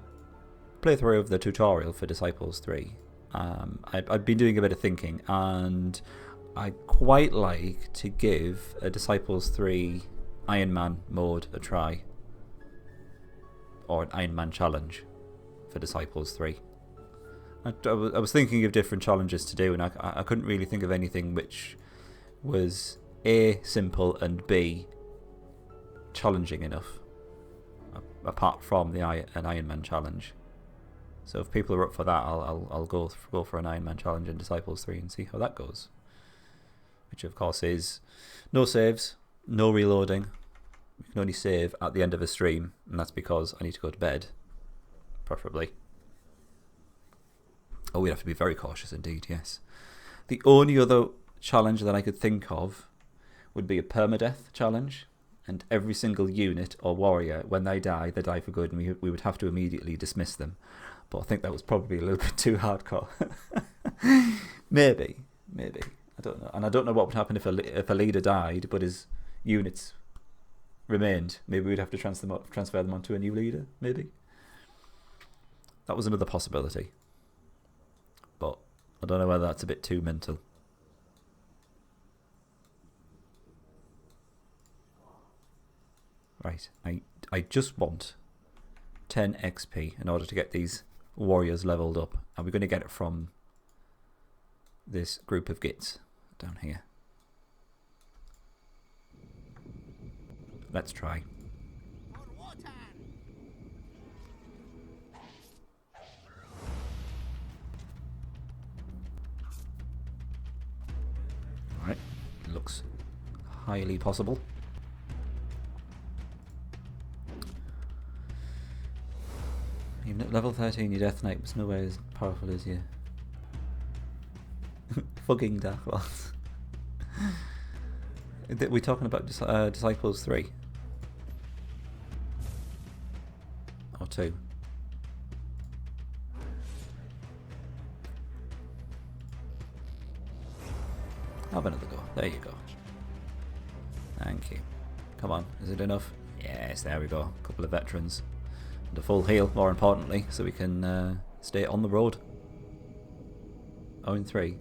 playthrough of the tutorial for Disciples 3, I've been doing a bit of thinking, and I quite like to give a Disciples 3 Iron Man mode a try, or an Iron Man challenge for Disciples 3. I was thinking of different challenges to do, and I couldn't really think of anything which was A, simple, and B, challenging enough, apart from an Iron Man challenge. So if people are up for that, I'll go for an Iron Man challenge in Disciples 3 and see how that goes. Which of course is no saves, no reloading. We can only save at the end of a stream, and that's because I need to go to bed, preferably. Oh, we'd have to be very cautious indeed, yes. The only other challenge that I could think of would be a permadeath challenge, and every single unit or warrior, when they die for good, and we would have to immediately dismiss them. But I think that was probably a little bit too hardcore. Maybe. I don't know. And I don't know what would happen if a leader died, but his units remained. Maybe we'd have to transfer them onto a new leader, maybe. That was another possibility. But I don't know whether that's a bit too mental. Right, I just want 10 XP in order to get these warriors leveled up. And we're going to get it from this group of gits down here. Let's try. Alright, looks highly possible. Even at level 13, your Death Knight was nowhere as powerful as your fucking Dark Lords. We're talking about Disciples 3? Or 2? Have another go. There you go. Thank you. Come on, is it enough? Yes, there we go. A couple of veterans. And a full heal, more importantly, so we can stay on the road. 0-3.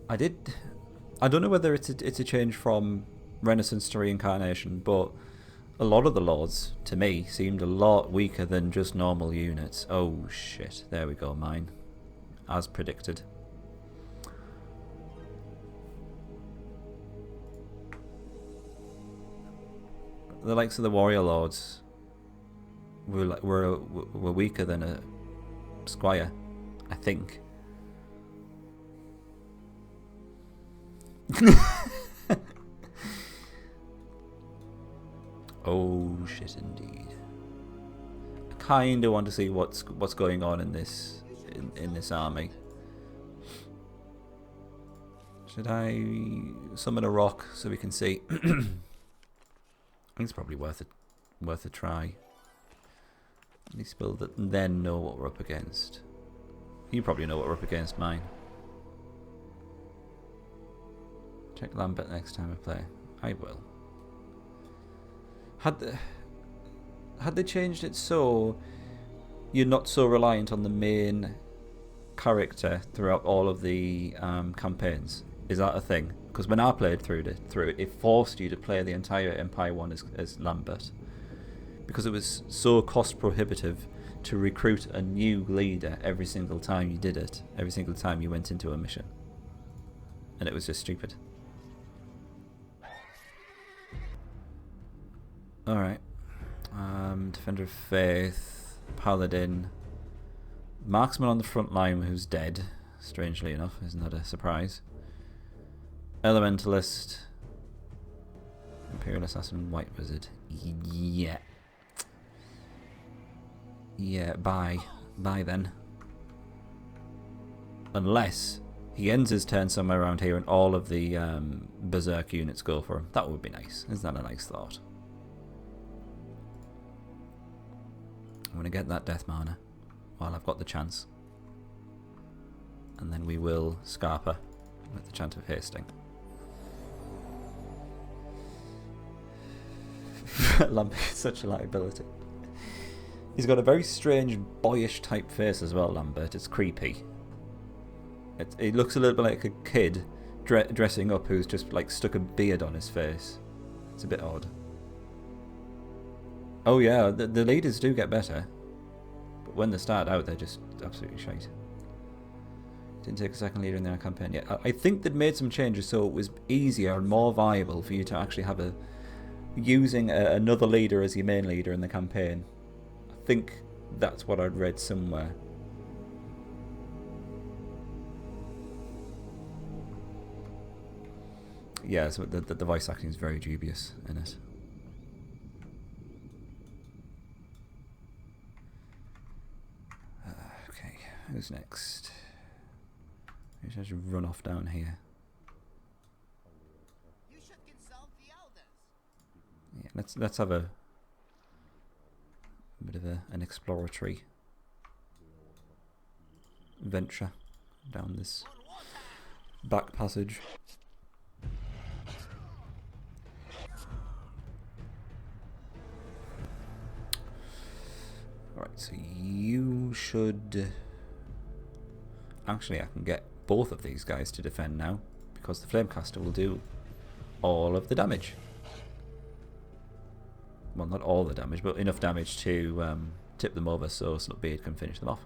I don't know whether it's a change from Renaissance to Reincarnation, but a lot of the lords, to me, seemed a lot weaker than just normal units. Oh shit, there we go, mine. As predicted. The likes of the warrior lords were weaker than a squire, I think. Oh shit, indeed. I kind of want to see what's going on in this army. Should I summon a rock so we can see? I think it's probably worth a try. At least we'll then know what we're up against. You probably know what we're up against, mine. Check Lambert next time I play. I will. Had they changed it so you're not so reliant on the main character throughout all of the campaigns? Is that a thing? Because when I played through it forced you to play the entire Empire 1 as Lambert. Because it was so cost prohibitive to recruit a new leader every single time you did it. Every single time you went into a mission. And it was just stupid. Alright. Defender of Faith. Paladin. Marksman on the front line who's dead. Strangely enough. Isn't that a surprise? Elementalist. Imperial Assassin. White Wizard. Yeah. Yeah, bye. Bye then. Unless he ends his turn somewhere around here and all of the Berserk units go for him. That would be nice. Isn't that a nice thought? I'm going to get that Death Mana while I've got the chance. And then we will Scarper with the Chant of Hasting. Lambert is such a liability. He's got a very strange, boyish type face as well, Lambert. It's creepy. It looks a little bit like a kid dressing up who's just like stuck a beard on his face. It's a bit odd. Oh yeah, the leaders do get better. But when they start out, they're just absolutely shite. Didn't take a second leader in their campaign yet. I think they'd made some changes so it was easier and more viable for you to actually have using another leader as your main leader in the campaign. I think that's what I'd read somewhere. Yeah, so the voice acting is very dubious in it. Okay, who's next? I should run off down here. You should consult the elders. Yeah, let's have a bit of an exploratory venture down this back passage. Alright, so you should... Actually, I can get both of these guys to defend now, because the Flamecaster will do all of the damage. Well, not all the damage, but enough damage to tip them over so Slutbeard can finish them off.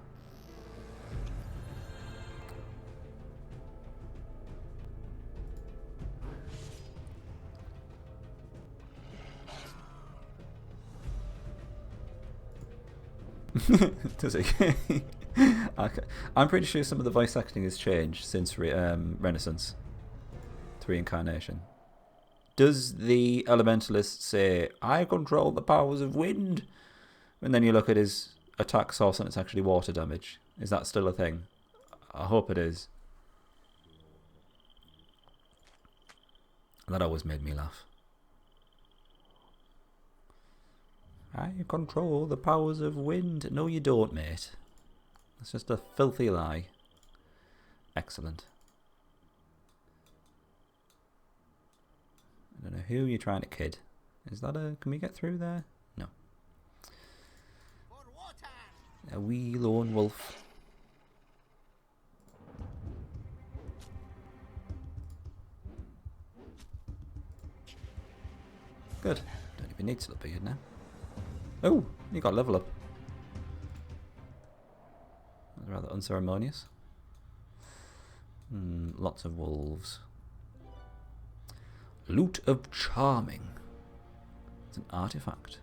Does he? I'm pretty sure some of the voice acting has changed since Renaissance to Reincarnation. Does the Elementalist say, I control the powers of wind? And then you look at his attack source and it's actually water damage. Is that still a thing? I hope it is. That always made me laugh. I control the powers of wind. No, you don't, mate. That's just a filthy lie. Excellent. I don't know who you're trying to kid. Is that a... Can we get through there? No. A wee lone wolf. Good. Don't even need to look beard now. Oh, you got level up. That's rather unceremonious. Lots of wolves. Loot of Charming. It's an artifact.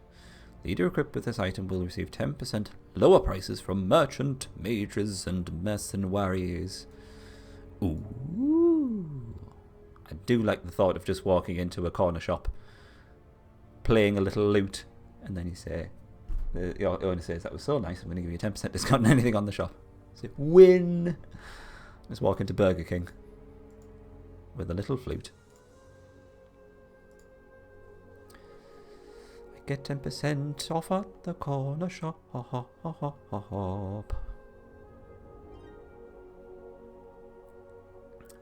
Leader equipped with this item will receive 10% lower prices from merchant, mages, and mercenaries. Ooh. I do like the thought of just walking into a corner shop, playing a little loot, and then you say, the owner says, that was so nice, I'm going to give you a 10% discount on anything on the shop. So win! Just walk into Burger King with a little flute. I get 10% off at the corner shop.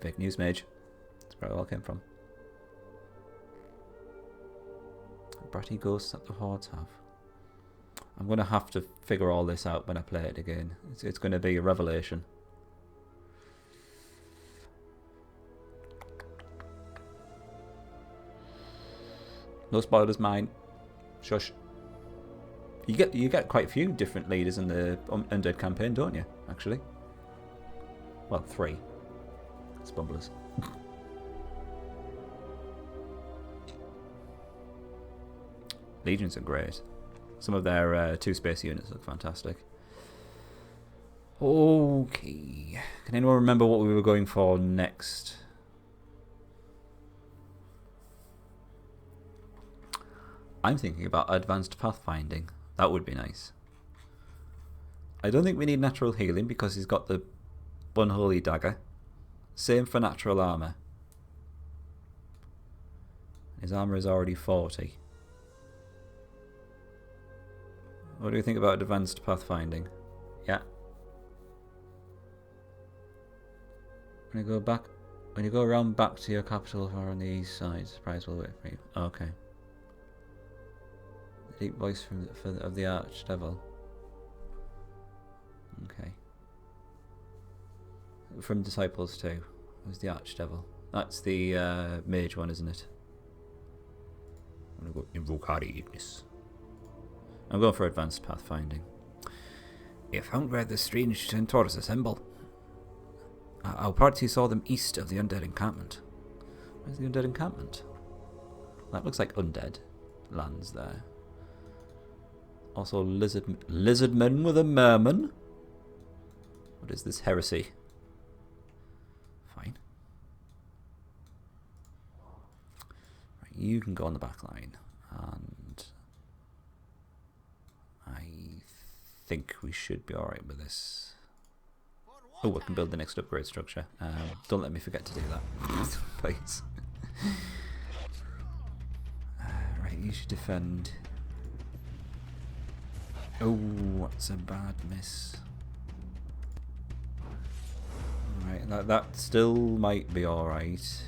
Fake news, mage. That's where it all came from. Bratty ghosts that the hordes have. I'm going to have to figure all this out when I play it again. It's going to be a revelation. No spoilers, mine. Shush. You get quite a few different leaders in the Undead campaign, don't you? Actually. Well, 3. Spumblers. Legions are great. Some of their 2-space units look fantastic. Okay. Can anyone remember what we were going for next? I'm thinking about advanced pathfinding. That would be nice. I don't think we need natural healing because he's got the unholy dagger. Same for natural armor. His armor is already 40. What do you think about advanced pathfinding? Yeah. When you go around back to your capital or on the east side, surprise will wait for you. Okay. The deep voice of the archdevil. from Disciples 2? Who's the Archdevil? That's the mage one, isn't it? I'm going to go Invoke Ignis. I'm going for advanced pathfinding. You found where the strange centaurs assemble. Our party saw them east of the Undead encampment. Where's the Undead encampment? That looks like Undead lands there. Also lizardmen with a merman. What is this heresy? Fine. Right, you can go on the back line. And I think we should be alright with this. Oh, I can build the next upgrade structure. Don't let me forget to do that. Please. Right, you should defend. Oh, what's a bad miss? Right, that still might be alright.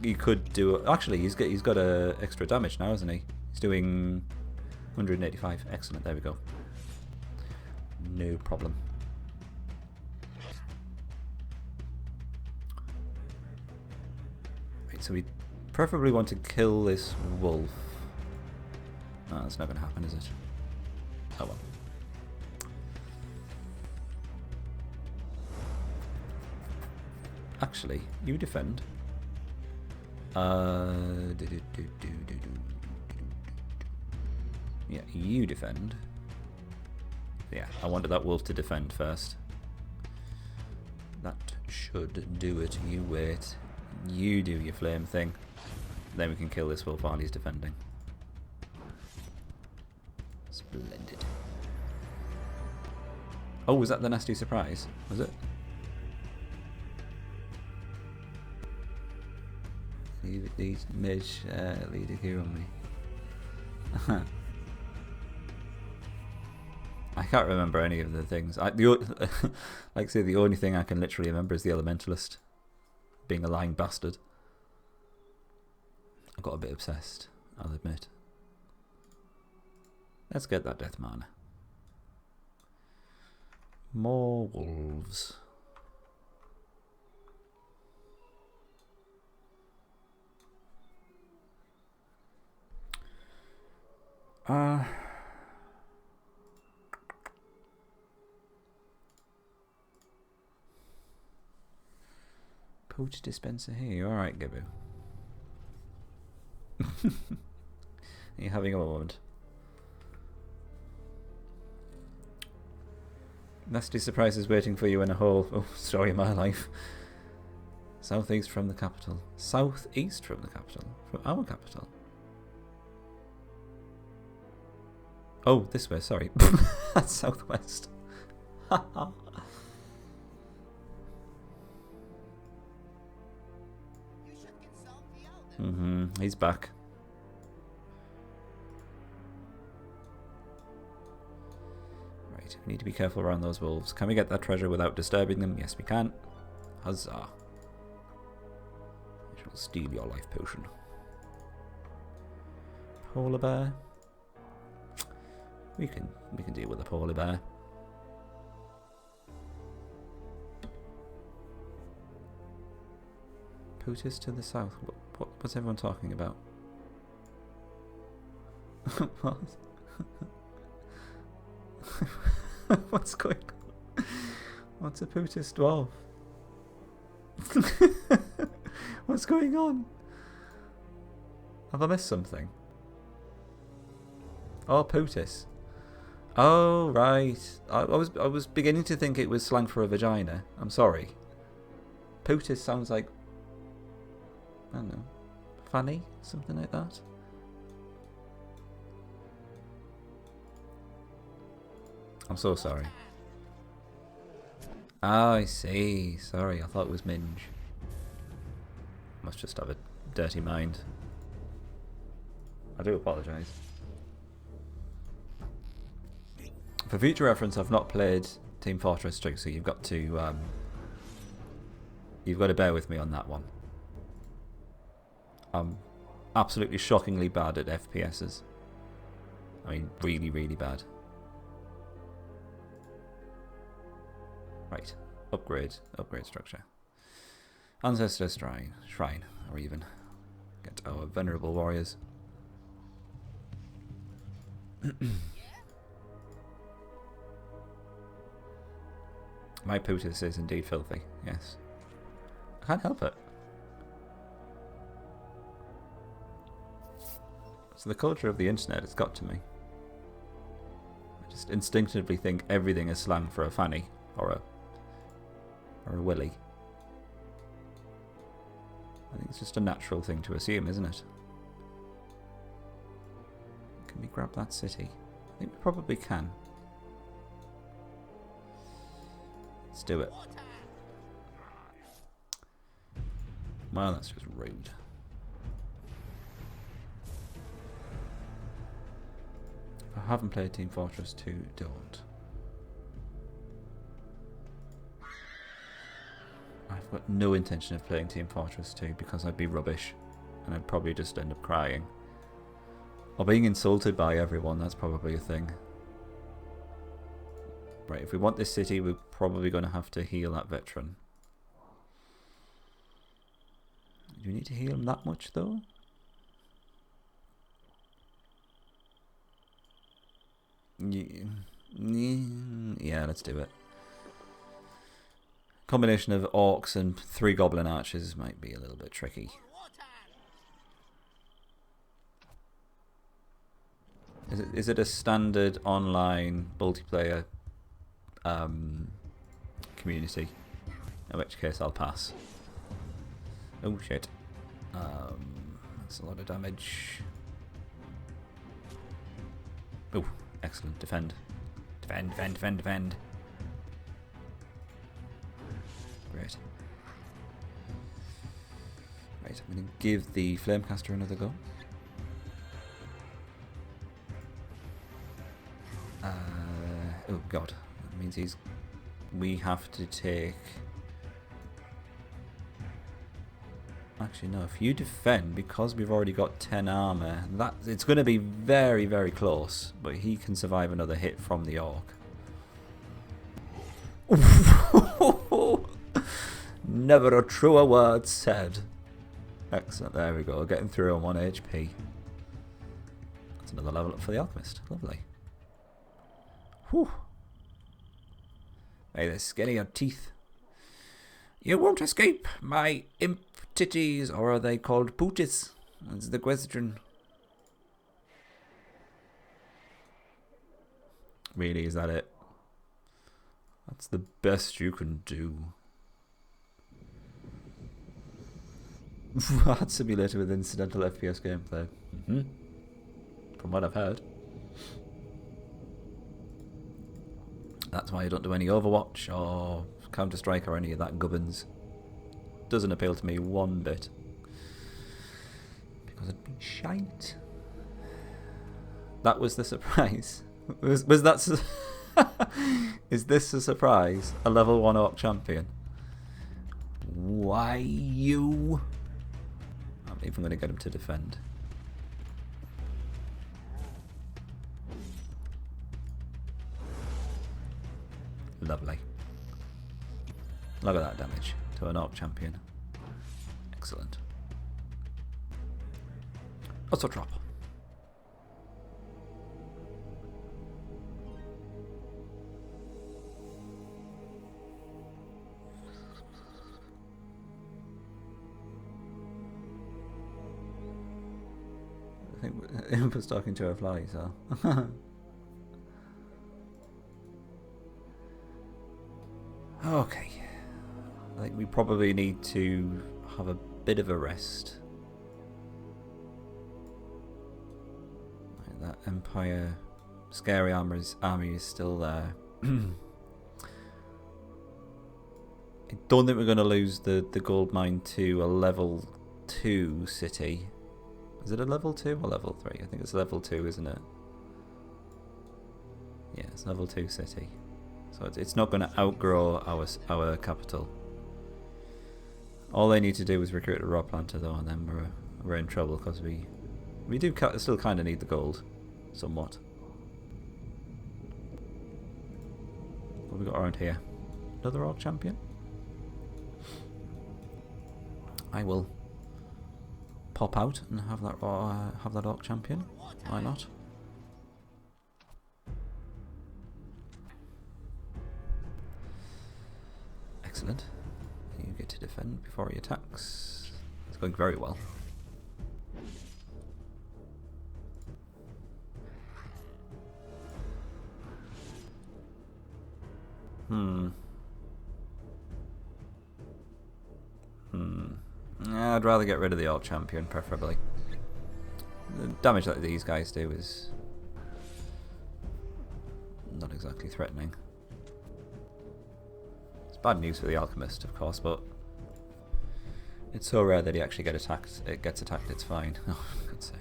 He could do. Actually, he's got a extra damage now, hasn't he? He's doing 185. Excellent. There we go. No problem. Right, so we preferably want to kill this wolf. Oh, that's not going to happen, is it? Oh well. Actually, you defend. Yeah, you defend. Yeah, I wanted that wolf to defend first. That should do it. You wait. You do your flame thing. Then we can kill this wolf while he's defending. Splendid. Oh, was that the nasty surprise? Was it? Leave it, these mage leader here on me. I can't remember any of the things. Like I say, the only thing I can literally remember is the Elementalist being a lying bastard. I got a bit obsessed, I'll admit. Let's get that death mana. More wolves. Poach dispenser here. Alright, Gibbo. Are you having a moment? Nasty surprises waiting for you in a hole. Oh, story of my life. Southeast from the capital. Southeast from the capital? From our capital? Oh, this way, sorry. That's southwest. He's back. Right, we need to be careful around those wolves. Can we get that treasure without disturbing them? Yes, we can. Huzzah. I shall steal your life potion. Polar bear. We can deal with the polar bear. Putis to the south. What's everyone talking about? What? What's going on? What's a Putis dwarf? What's going on? Have I missed something? Oh, Putis. Oh, right. I was beginning to think it was slang for a vagina. I'm sorry. Putis sounds like, I don't know, fanny? Something like that? I'm so sorry. Ah, I see. Sorry, I thought it was minge. Must just have a dirty mind. I do apologise. For future reference, I've not played Team Fortress 2, so you've got to bear with me on that one. I'm absolutely shockingly bad at FPSs. I mean, really, really bad. Right. upgrade structure. Ancestor shrine, or even get our venerable warriors. My pootis is indeed filthy, yes. I can't help it. It's the culture of the internet, it's got to me. I just instinctively think everything is slang for a fanny, or a willy. I think it's just a natural thing to assume, isn't it? Can we grab that city? I think we probably can. Let's do it. Well, that's just rude. If I haven't played Team Fortress 2, don't. I've got no intention of playing Team Fortress 2 because I'd be rubbish and I'd probably just end up crying. Or being insulted by everyone, that's probably a thing. Right, if we want this city, we're probably going to have to heal that veteran. Do we need to heal him that much, though? Yeah, let's do it. Combination of orcs and 3 goblin archers might be a little bit tricky. Is it a standard online multiplayer community? In which case I'll pass. Oh shit. That's a lot of damage. Oh, excellent. Defend. Defend, defend, defend, defend. Great. Right, I'm going to give the Flamecaster another go. Oh god, that means we have to take... Actually no, if you defend, because we've already got 10 armor, it's going to be very, very close, but he can survive another hit from the orc. Never a truer word said. Excellent, there we go, getting through on 1 HP. That's another level up for the alchemist, lovely. Whew. Hey, they're skinny your teeth. You won't escape my imp titties, or are they called pootis? That's the question. Really, is that it? That's the best you can do. Hard simulator with incidental FPS gameplay. From what I've heard. That's why I don't do any Overwatch or Counter-Strike or any of that gubbins. Doesn't appeal to me one bit. Because it'd be shite. That was the surprise. Was that... Is this a surprise? A level 1 orc champion? Why you? I'm even going to get him to defend. Lovely. Look at that damage to an orc champion. Excellent. Also drop. I think Imp was talking to a fly, so... Okay, I think we probably need to have a bit of a rest. Right, that Empire scary army is still there. I don't think we're going to lose the gold mine to a level 2 city. Is it a level 2 or level 3? I think it's level 2, isn't it? Yeah, it's level 2 city. So it's not going to outgrow our capital. All they need to do is recruit a raw planter though, and then we're in trouble because we do still kind of need the gold, somewhat. What have we got around here? Another orc champion? I will pop out and have that orc champion. Why not? Excellent. You get to defend before he attacks. It's going very well. I'd rather get rid of the orc champion, preferably. The damage that these guys do is not exactly threatening. It's bad news for the alchemist, of course, but it's so rare that he actually gets attacked, it's fine. Oh, for God's sake.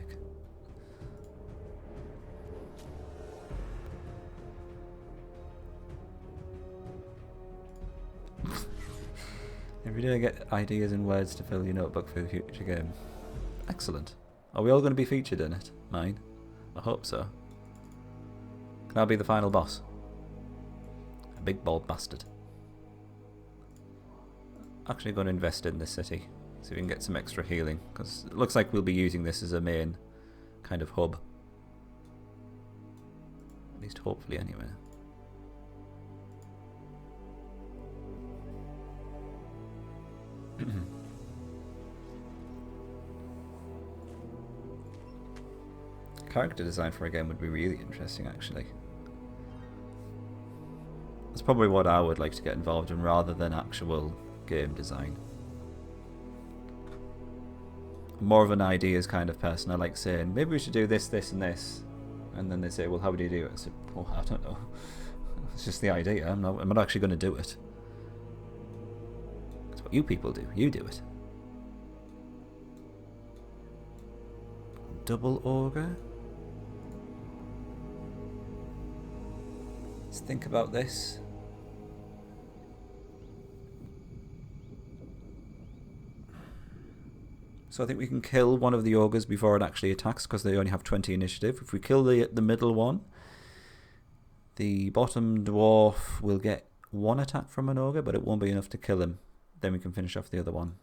Every day I get ideas and words to fill your notebook for the future game. Excellent. Are we all going to be featured in it? Mine? I hope so. Can I be the final boss? A big bald bastard. Actually going to invest in this city. See if we can get some extra healing. Because it looks like we'll be using this as a main kind of hub. At least hopefully anyway. Character design for a game would be really interesting, actually. That's probably what I would like to get involved in rather than actual game design. I'm more of an ideas kind of person. I like saying, maybe we should do this, this and this. And then they say, well, how would you do it? I said, well, I don't know. It's just the idea. I'm not actually going to do it. That's what you people do. You do it. Double ogre? Let's think about this. So I think we can kill one of the ogres before it actually attacks because they only have 20 initiative. If we kill the middle one, the bottom dwarf will get one attack from an ogre, but it won't be enough to kill him. Then we can finish off the other one.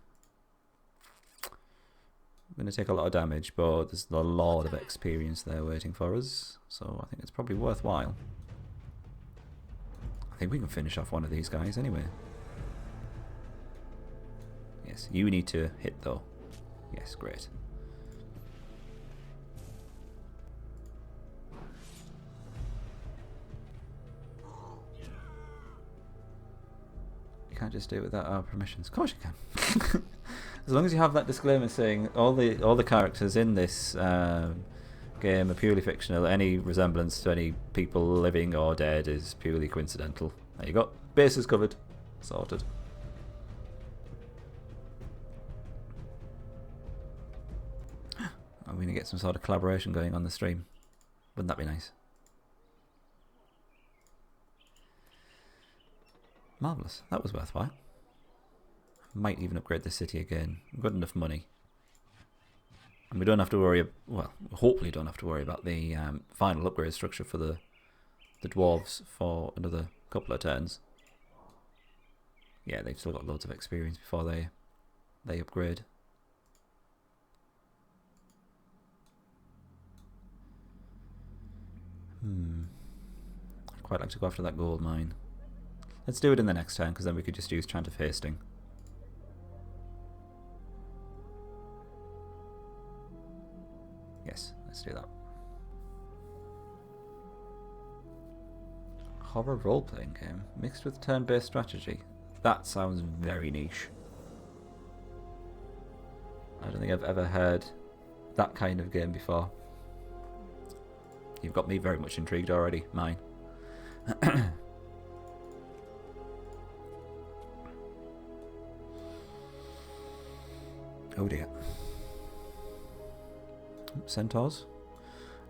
I'm going to take a lot of damage, but there's a lot of experience there waiting for us. So I think it's probably worthwhile. I think we can finish off one of these guys anyway. Yes, you need to hit though. Yes, great. You can't just do it without our permissions. Of course you can. As long as you have that disclaimer saying all the characters in this game are purely fictional. Any resemblance to any people living or dead is purely coincidental. There you go. Bases covered. Sorted. Are we going to get some sort of collaboration going on the stream? Wouldn't that be nice? Marvellous. That was worthwhile. Might even upgrade the city again. We've got enough money. And we don't have to worry, well, hopefully don't have to worry about the final upgrade structure for the dwarves for another couple of turns. Yeah, they've still got loads of experience before they upgrade. I'd quite like to go after that gold mine. Let's do it in the next turn, because then we could just use Chant of Hasting. Yes, let's do that. Horror role-playing game, mixed with turn-based strategy. That sounds very niche. I don't think I've ever heard that kind of game before. You've got me very much intrigued already, mine. Oh dear. Centaurs.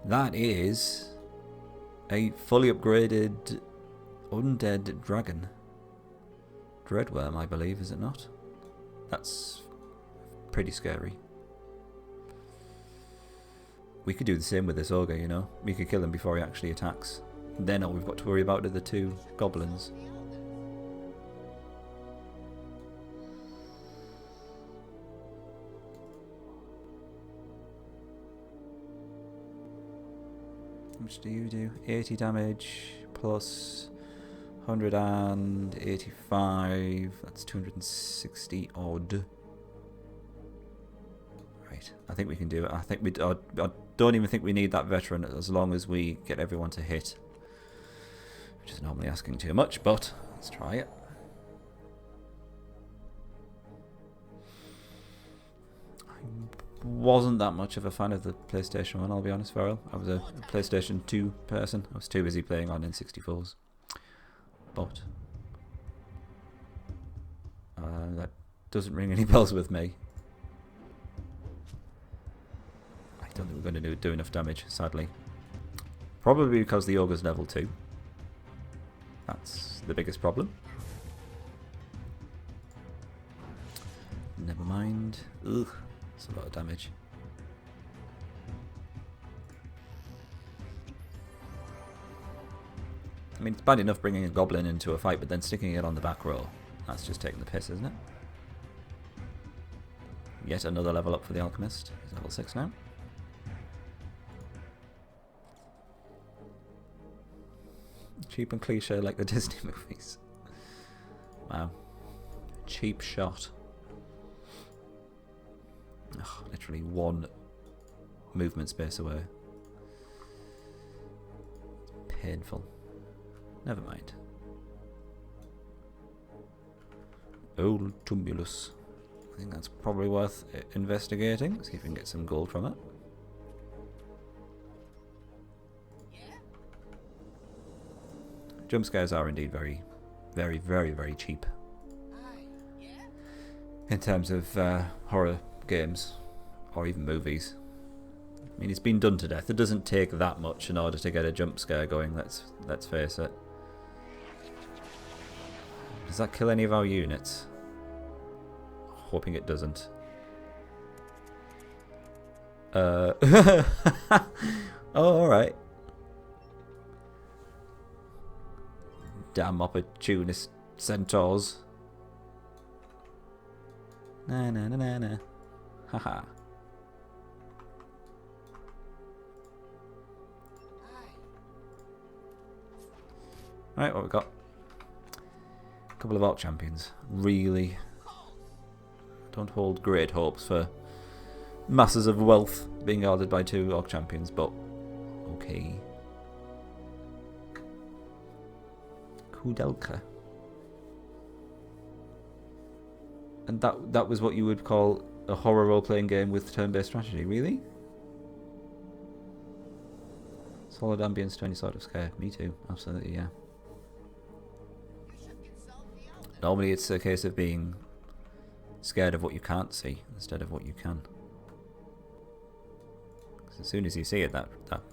That is a fully upgraded undead dragon. Dreadworm, I believe, is it not? That's pretty scary. We could do the same with this ogre, you know. We could kill him before he actually attacks. Then all we've got to worry about are the two goblins. How much do you do? 80 damage plus 185. That's 260 odd. Right, I think we can do it. I think I don't even think we need that veteran as long as we get everyone to hit. Which is normally asking too much, but let's try it. I wasn't that much of a fan of the PlayStation 1, I'll be honest, Farrell. I was a PlayStation 2 person. I was too busy playing on N64s. But that doesn't ring any bells with me. I don't think we're going to do enough damage, sadly. Probably because the ogre's level 2. That's the biggest problem. Never mind. Ugh, that's a lot of damage. I mean, it's bad enough bringing a goblin into a fight, but then sticking it on the back row. That's just taking the piss, isn't it? Yet another level up for the alchemist. He's level 6 now. Cheap and cliche like the Disney movies. Wow. Cheap shot. Ugh, literally one movement space away. Painful. Never mind. Old tumulus. I think that's probably worth investigating. See if we can get some gold from it. Jump scares are indeed very, very cheap in terms of horror games or even movies. I mean, it's been done to death. It doesn't take that much in order to get a jump scare going. Let's face it. Does that kill any of our units? Hoping it doesn't. Oh, alright. Damn opportunist centaurs. Na na na na na. Haha. Right, what we got? A couple of Orc champions. Really don't hold great hopes for masses of wealth being guarded by 2 Orc champions, but okay. Kudelka. And that was what you would call a horror role-playing game with turn-based strategy, really? Solid ambience to any sort of scare. Me too, absolutely, yeah. Normally it's a case of being scared of what you can't see instead of what you can. Because as soon as you see it, that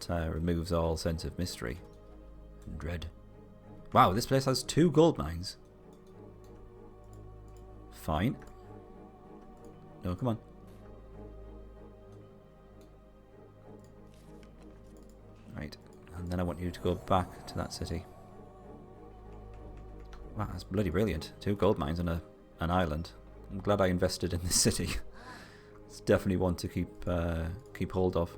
removes all sense of mystery and dread. Wow, this place has 2 gold mines. Fine. No, come on. Right, and then I want you to go back to that city. Wow, that's bloody brilliant. 2 gold mines on an island. I'm glad I invested in this city. It's definitely one to keep hold of.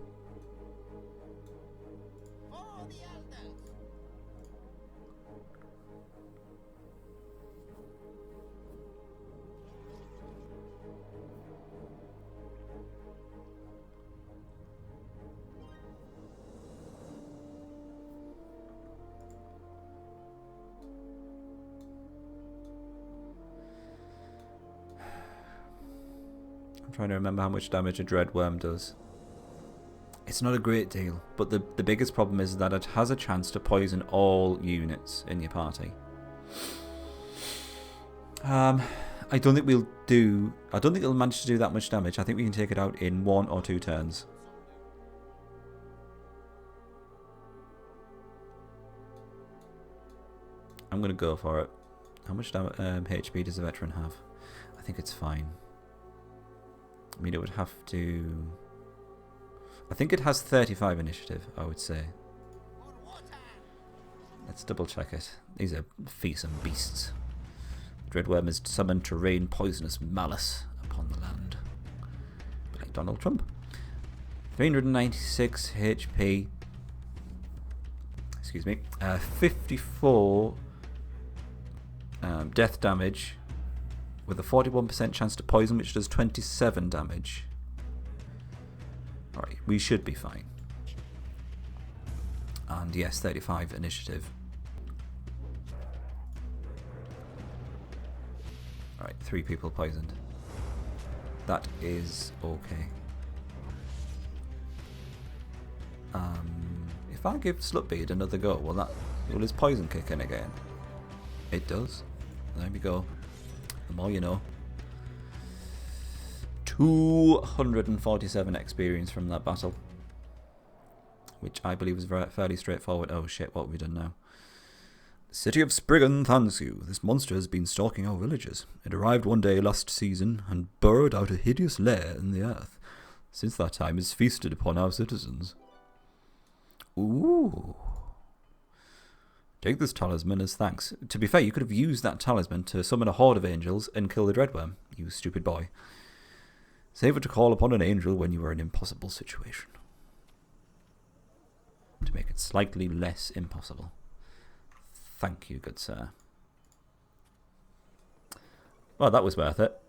Trying to remember how much damage a dread worm does. It's not a great deal, but the biggest problem is that it has a chance to poison all units in your party. I don't think it'll manage to do that much damage. I think we can take it out in 1 or 2 turns. I'm gonna go for it. How much HP does a veteran have? I think it's fine. I mean, it would have to... I think it has 35 initiative, I would say. Let's double check it. These are fearsome beasts. Dreadworm is summoned to rain poisonous malice upon the land. Like Donald Trump. 396 HP. excuse me, 54 death damage with a 41% chance to poison, which does 27 damage. Alright, we should be fine. And yes, 35 initiative. Alright, 3 people poisoned. That is okay. If I give Slutbeard another go, will his poison kick in again? It does. There we go. The more you know. 247 experience from that battle, which I believe was fairly straightforward. Oh shit, what have we done now? The city of Spriggan thanks you. This monster has been stalking our villages. It arrived one day last season and burrowed out a hideous lair in the earth. Since that time, it's feasted upon our citizens. Ooh. Take this talisman as thanks. To be fair, you could have used that talisman to summon a horde of angels and kill the dreadworm, you stupid boy. Save it to call upon an angel when you are in an impossible situation. To make it slightly less impossible. Thank you, good sir. Well, that was worth it.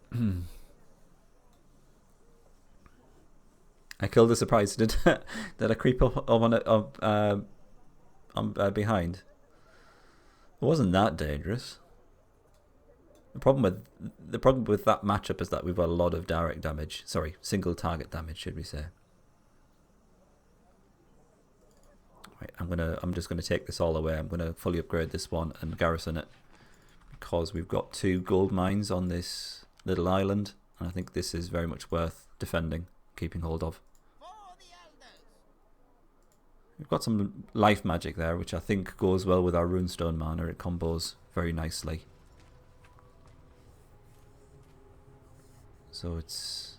I killed a surprise. Did I creep up on behind? It wasn't that dangerous. The problem with that matchup is that we've got a lot of direct damage. Sorry, single target damage, should we say? Right, I'm just gonna take this all away. I'm gonna fully upgrade this one and garrison it because we've got 2 gold mines on this little island, and I think this is very much worth defending, keeping hold of. We've got some life magic there, which I think goes well with our runestone mana. It combos very nicely. So it's...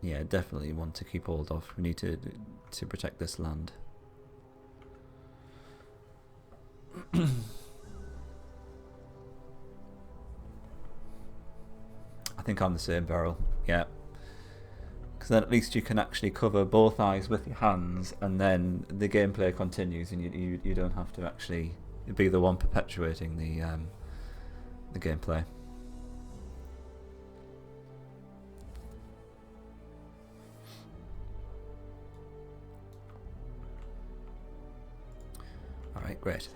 yeah, definitely one to keep hold of. We need to protect this land. I think I'm the same, Beryl. Yeah. Because then at least you can actually cover both eyes with your hands, and then the gameplay continues, and you don't have to actually be the one perpetuating the gameplay. Alright, great.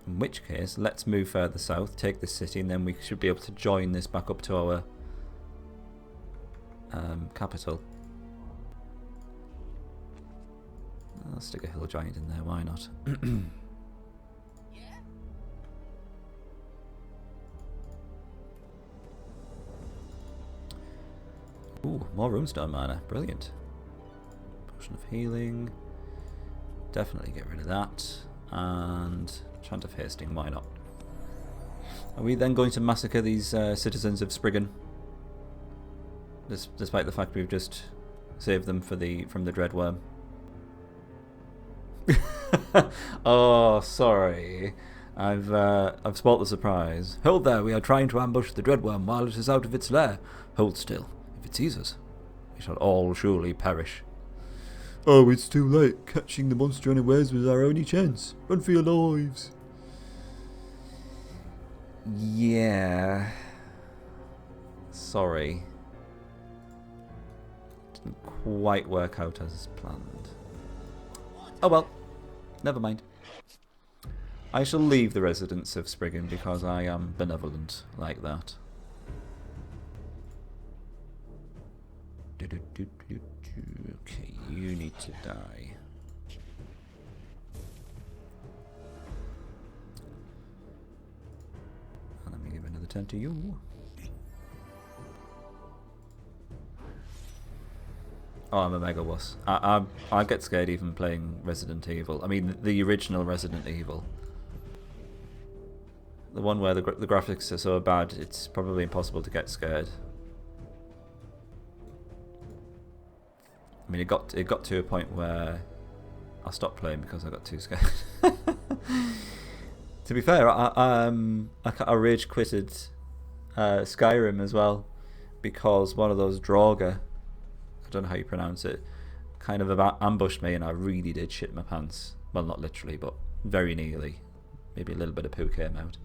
In which case, let's move further south, take this city, and then we should be able to join this back up to our capital. I'll stick a hill giant in there, why not? Ooh, more runestone mana, brilliant. Potion of healing, definitely get rid of that, and Chant of Hasting, why not? Are we then going to massacre these citizens of Spriggan? Despite the fact we've just saved them from the dreadworm. Oh, sorry. I've spoilt the surprise. Hold there, we are trying to ambush the dreadworm while it is out of its lair. Hold still. If it sees us, we shall all surely perish. Oh, it's too late. Catching the monster unawares was our only chance. Run for your lives. Yeah. Sorry. Didn't quite work out as planned. Oh well. Never mind. I shall leave the residents of Spriggan because I am benevolent like that. Okay, you need to die. And let me give another turn to you. Oh, I'm a mega wuss. I get scared even playing Resident Evil. I mean, the original Resident Evil. The one where the graphics are so bad, it's probably impossible to get scared. I mean, it got to a point where I stopped playing because I got too scared. To be fair, I rage quitted Skyrim as well because one of those Draugr, I don't know how you pronounce it, kind of about ambushed me, and I really did shit my pants. Well, not literally, but very nearly. Maybe a little bit of poo came out.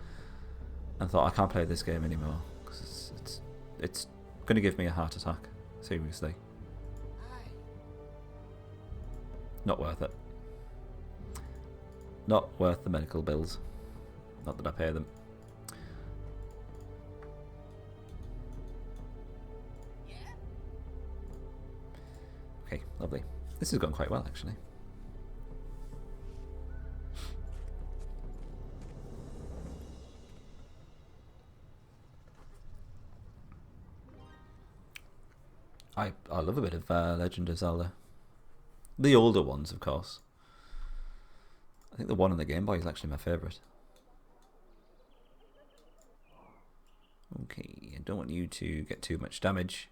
And thought, I can't play this game anymore because it's going to give me a heart attack. Seriously. Not worth it. Not worth the medical bills. Not that I pay them. Okay, lovely. This has gone quite well, actually. I love a bit of Legend of Zelda. The older ones, of course. I think the one on the Game Boy is actually my favourite. Okay, I don't want you to get too much damage.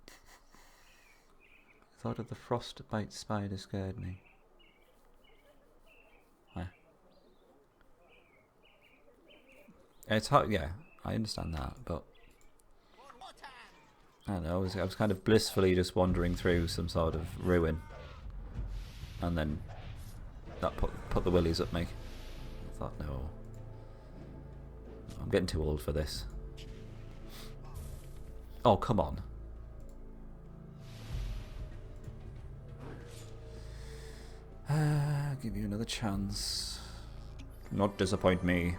I thought of the frostbite spider scared me. It's hard, yeah, I understand that, but I don't know, I was kind of blissfully just wandering through some sort of ruin, and then that put the willies up me. I thought, no, I'm getting too old for this. Oh, come on. Give you another chance. Not disappoint me.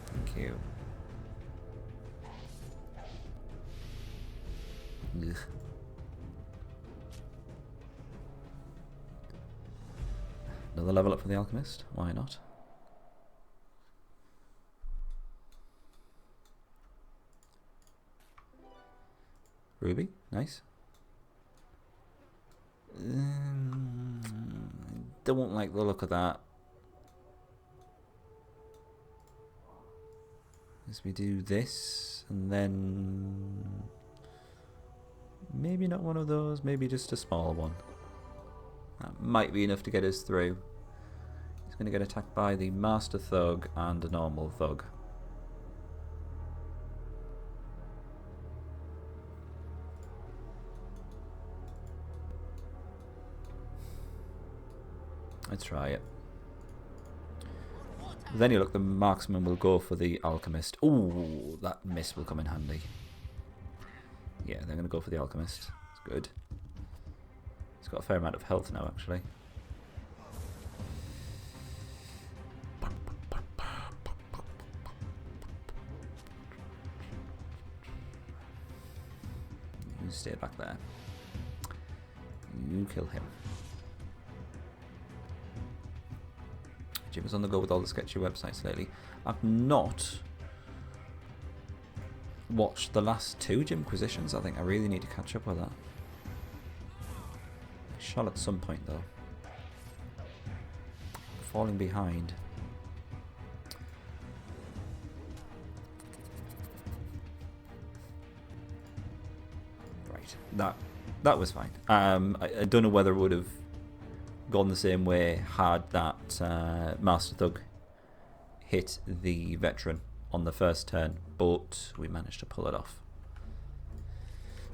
Thank you. Ugh. Another level up for the alchemist. Why not? Ruby, nice. I don't like the look of that. As we do this, and then maybe not one of those, maybe just a small one. That might be enough to get us through. He's going to get attacked by the Master Thug and a normal Thug. Let's try it. Then you look, the marksman will go for the alchemist. Ooh, that miss will come in handy. Yeah, they're going to go for the alchemist. It's good. He's got a fair amount of health now, actually. You stay back there. You kill him. Jim is on the go with all the sketchy websites lately. I've not watched the last two Jimquisitions. I think I really need to catch up with that. I shall at some point though. Falling behind. Right, that was fine. I don't know whether it would have gone the same way had that Master Thug hit the veteran on the first turn, but we managed to pull it off.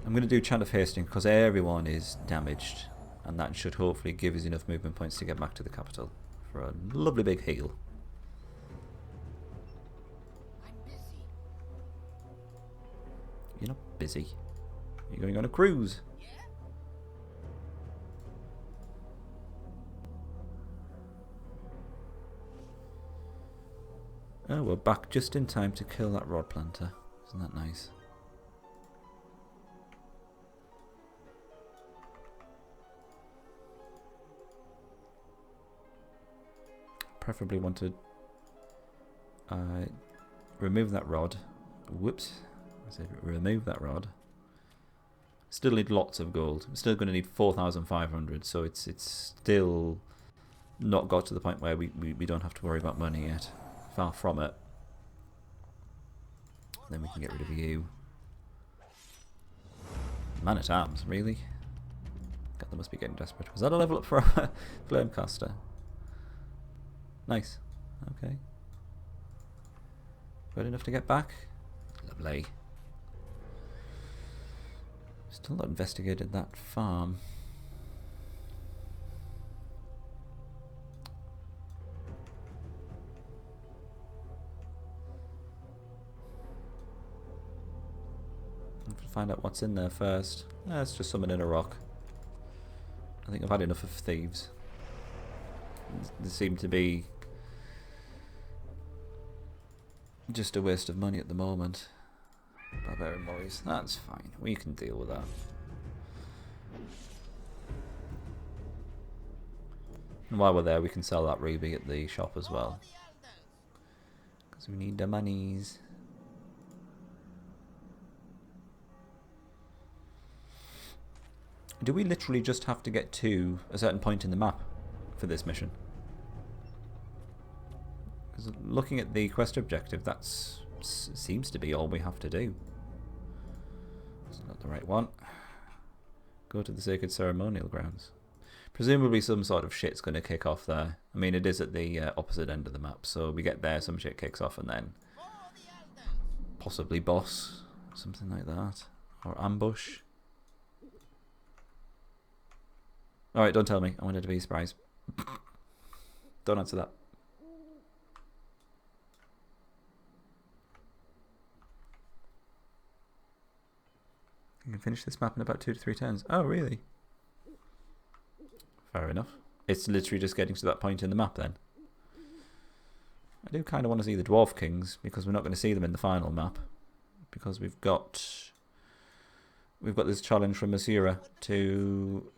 I'm going to do Chant of Hasting because everyone is damaged, and that should hopefully give us enough movement points to get back to the capital for a lovely big heal. I'm busy. You're not busy. You're going on a cruise. Yeah? Oh, we're back just in time to kill that rod planter. Isn't that nice? Preferably want to remove that rod. Whoops. I said remove that rod. Still need lots of gold. I'm still going to need 4,500, so it's still not got to the point where we don't have to worry about money yet. Far from it. Then we can get rid of you. Man at arms, really? God, they must be getting desperate. Was that a level up for a Flamecaster? Nice. Okay. Good enough to get back? Lovely. Still not investigated that farm. Find out what's in there first. It's just something in a rock. I think I've had enough of thieves. They seem to be just a waste of money at the moment. Barbarian boys, that's fine. We can deal with that. And while we're there, we can sell that ruby at the shop as well. Because we need the monies. Do we literally just have to get to a certain point in the map for this mission? Because looking at the quest objective, that seems to be all we have to do. It's not the right one. Go to the sacred ceremonial grounds. Presumably some sort of shit's going to kick off there. I mean, it is at the opposite end of the map, so we get there, some shit kicks off, and then possibly boss, something like that, or ambush. Alright, don't tell me. I wanted to be a surprise. Don't answer that. You can finish this map in about 2 to 3 turns. Oh, really? Fair enough. It's literally just getting to that point in the map then. I do kind of want to see the Dwarf Kings, because we're not going to see them in the final map. Because we've got this challenge from Masura to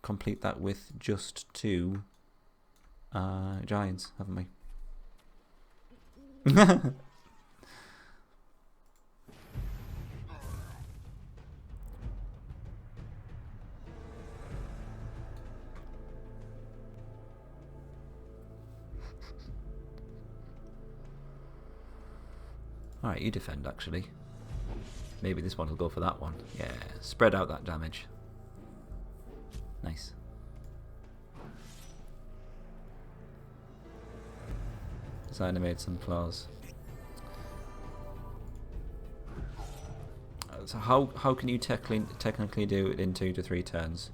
complete that with just 2 giants, haven't we? Alright, you defend actually. Maybe this one will go for that one. Yeah, spread out that damage. Nice. Designer made some claws. So how can you technically do it in 2 to 3 turns?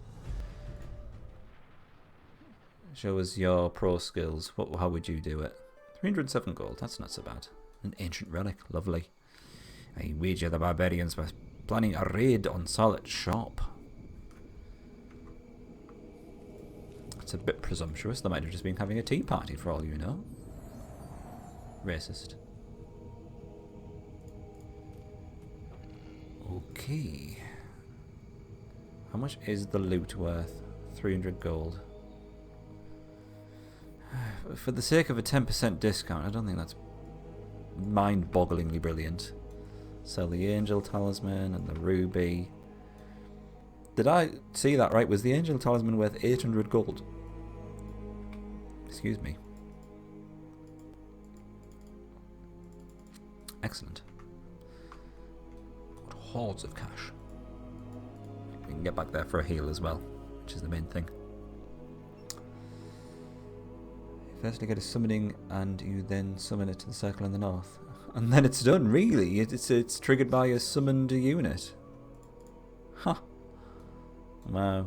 Show us your pro skills. How would you do it? 307 gold. That's not so bad. An ancient relic. Lovely. I wager the barbarians were planning a raid on Salet's shop. It's a bit presumptuous. They might have just been having a tea party for all you know. Racist. Okay. How much is the loot worth? 300 gold. For the sake of a 10% discount, I don't think that's mind-bogglingly brilliant. Sell the angel talisman and the ruby. Did I see that right? Was the angel talisman worth 800 gold? Excuse me. Excellent. What hordes of cash. We can get back there for a heal as well, which is the main thing. Firstly get a summoning and you then summon it to the circle in the north. And then it's done, really. It's triggered by a summoned unit. Huh. Wow.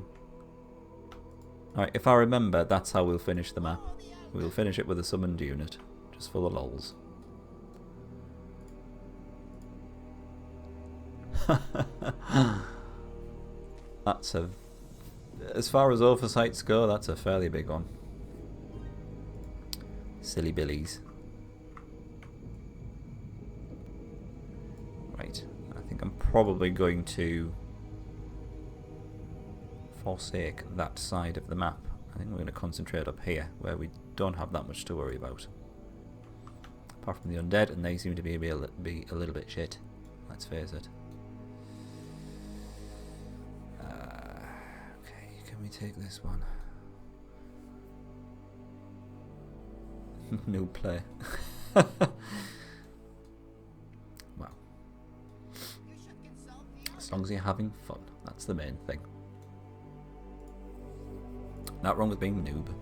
Alright, if I remember, that's how we'll finish the map. We'll finish it with a summoned unit. Just for the lols. That's a... As far as oversights go, that's a fairly big one. Silly billies. Right, I think I'm probably going to forsake that side of the map. I think we're going to concentrate up here, where we don't have that much to worry about. Apart from the undead, and they seem to be a little bit shit. Let's face it. Okay, can we take this one? No play. Well, as long as you're having fun, that's the main thing. Not wrong with being a noob.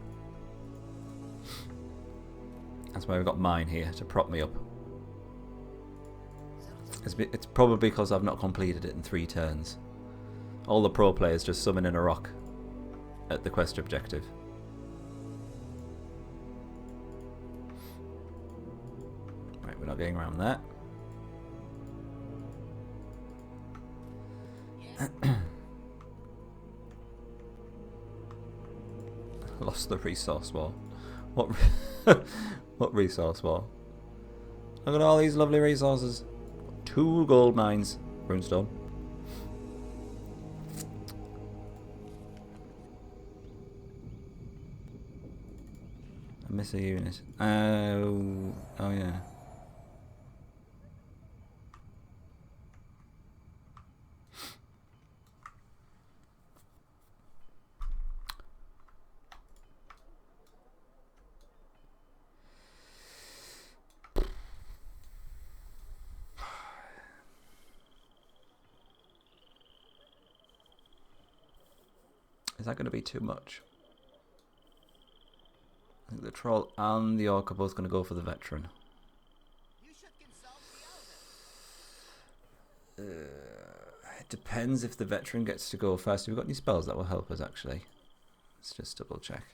That's why we've got mine here to prop me up. It's probably because I've not completed it in 3 turns. All the pro players just summon in a rock at the quest objective. Right, we're not getting around that. Lost the resource wall. What? What resource wall? Look at all these lovely resources. 2 gold mines. Runestone. I miss a unit. Oh yeah. Is that going to be too much? I think the troll and the orc are both going to go for the veteran. You should consult the elder. It depends if the veteran gets to go first. Have we got any spells that will help us actually? Let's just double check.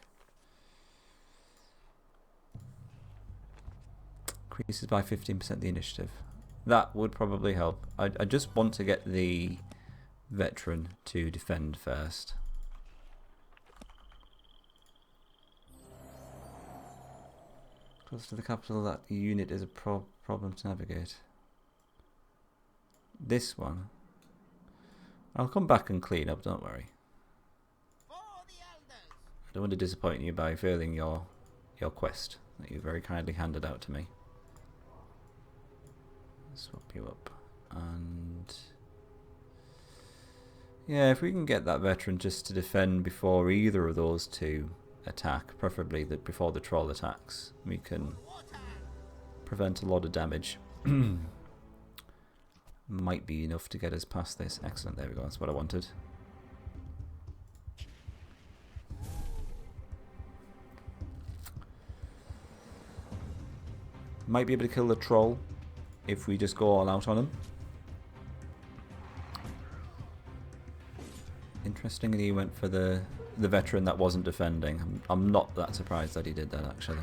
Increases by 15% the initiative. That would probably help. I just want to get the veteran to defend first. Close to the capital, that unit is a problem to navigate. This one, I'll come back and clean up, don't worry. For the elders. I don't want to disappoint you by failing your quest that you very kindly handed out to me. Swap you up. And yeah, if we can get that veteran just to defend before either of those two attack, preferably before the troll attacks, we can prevent a lot of damage. Might be enough to get us past this. Excellent, there we go, that's what I wanted. Might be able to kill the troll if we just go all out on him. Interestingly, he went for the veteran that wasn't defending. I'm not that surprised that he did that actually.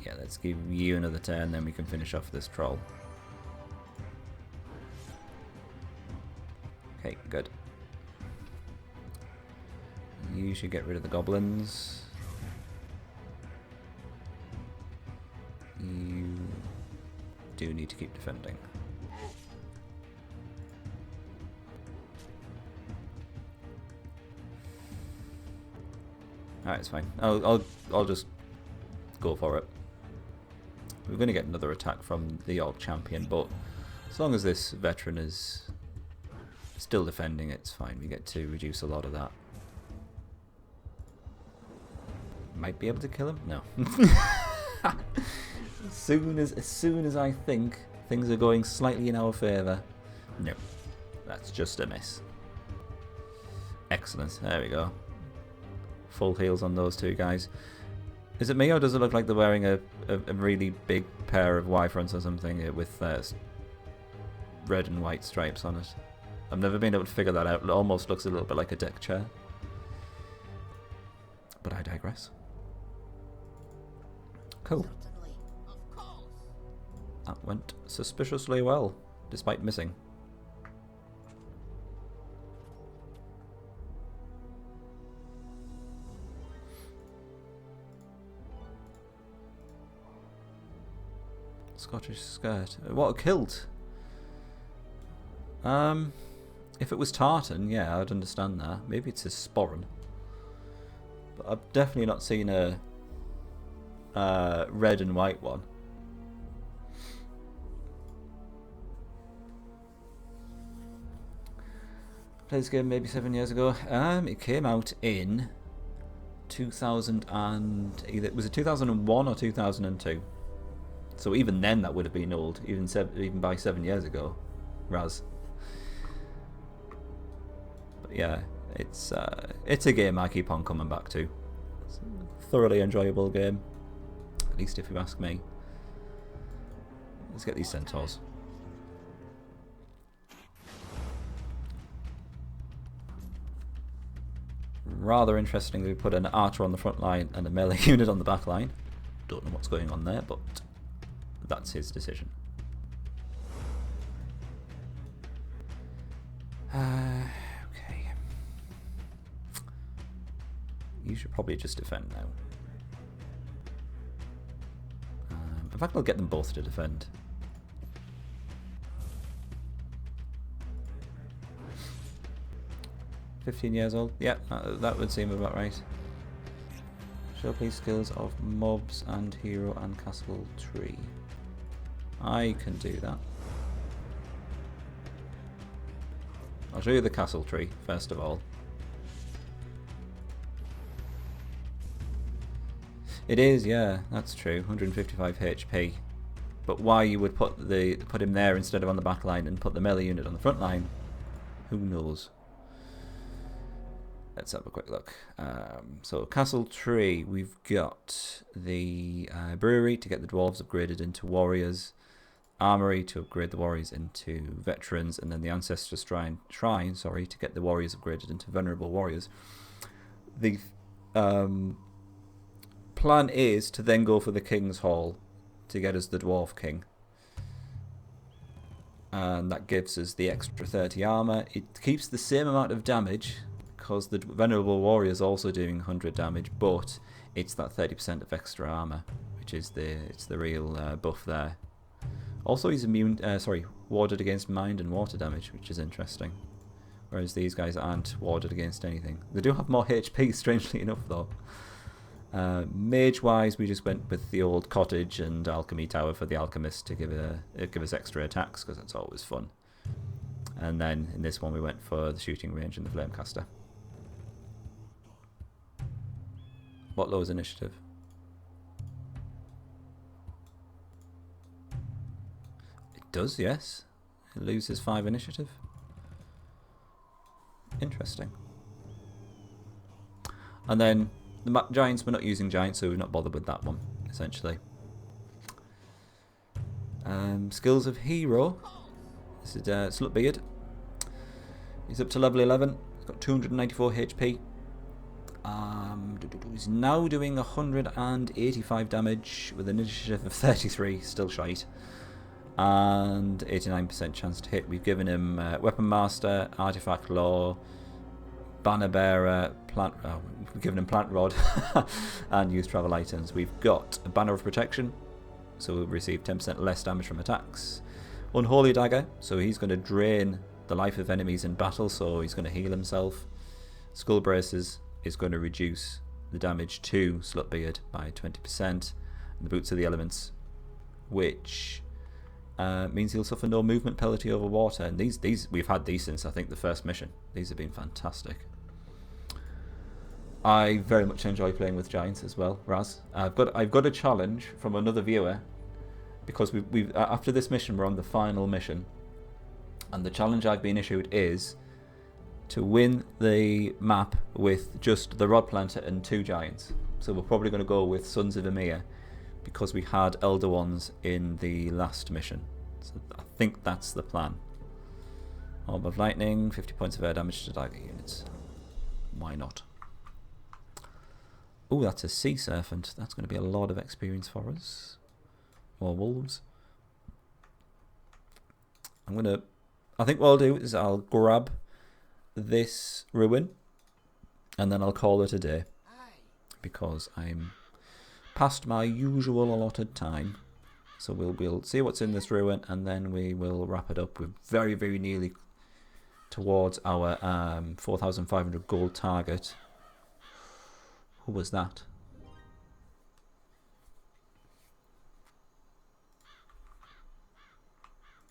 Yeah, let's give you another turn, then we can finish off this troll. Okay, good. You should get rid of the goblins. You do need to keep defending. Alright, it's fine. I'll just go for it. We're going to get another attack from the orc champion, but as long as this veteran is still defending, it's fine. We get to reduce a lot of that. Might be able to kill him? No. As soon as I think things are going slightly in our favour, no, that's just a miss. Excellent. There we go. Full heals on those two guys. Is it me, or does it look like they're wearing a really big pair of wyverns or something with red and white stripes on it? I've never been able to figure that out. It almost looks a little bit like a deck chair. But I digress. Cool. Certainly. Of course. That went suspiciously well, despite missing. Scottish skirt. What a kilt! If it was tartan, yeah, I'd understand that. Maybe it's a sporran. But I've definitely not seen a red and white one. Played this game maybe 7 years ago. It came out in 2000 and was it 2001 or 2002? So even then, that would have been old, even by 7 years ago. Raz. But yeah, it's a game I keep on coming back to. It's a thoroughly enjoyable game, at least if you ask me. Let's get these centaurs. Rather interestingly, we put an archer on the front line and a melee unit on the back line. Don't know what's going on there, but that's his decision. Okay. You should probably just defend now. In fact, I'll get them both to defend. $15 old? Yeah, that would seem about right. Show please skills of mobs and hero and castle tree. I can do that. I'll show you the castle tree first of all. It is, yeah, that's true. 155 HP. But why you would put him there instead of on the back line and put the melee unit on the front line, who knows? Let's have a quick look. So castle tree, we've got the brewery to get the dwarves upgraded into warriors, armory to upgrade the warriors into veterans, and then the ancestors shrine, to get the warriors upgraded into venerable warriors. The plan is to then go for the king's hall to get us the dwarf king, and that gives us the extra 30 armor. It keeps the same amount of damage because the venerable warrior is also doing 100 damage, but it's that 30% of extra armor, which is the real buff there. Also, he's warded against mind and water damage, which is interesting. Whereas these guys aren't warded against anything. They do have more HP, strangely enough, though. Mage-wise, we just went with the old cottage and alchemy tower for the alchemist to give us extra attacks, because that's always fun. And then in this one, we went for the shooting range and the flamecaster. What lowers initiative? It does, yes. It loses 5 initiative. Interesting. And then the giants, we're not using giants, so we're not bothered with that one, essentially. Skills of hero. This is Slutbeard. He's up to level 11. He's got 294 HP. He's now doing 185 damage with an initiative of 33, still shite, and 89% chance to hit. We've given him Weapon Master, Artifact Law, Banner Bearer, we've given him Plant Rod, and Use Travel Items. We've got a Banner of Protection, so we'll receive 10% less damage from attacks. Unholy Dagger, so he's going to drain the life of enemies in battle, so he's going to heal himself. Skull Braces is going to reduce the damage to Slutbeard by 20%. And the Boots of the Elements, which means he'll suffer no movement penalty over water. And these we've had these since I think the first mission. These have been fantastic. I very much enjoy playing with giants as well, Raz. I've got a challenge from another viewer, because we've after this mission we're on the final mission, and the challenge I've been issued is to win the map with just the Rod Planter and 2 giants. So we're probably going to go with Sons of Emir, because we had Elder Ones in the last mission. So I think that's the plan. Orb of Lightning, 50 points of air damage to dagger units. Why not? Oh, that's a Sea Serpent. That's going to be a lot of experience for us. More wolves. I think what I'll do is I'll grab this ruin and then I'll call it a day, because I'm past my usual allotted time. So we'll see what's in this ruin, and then we will wrap it up. We're very, very nearly towards our 4,500 gold target. Who was that?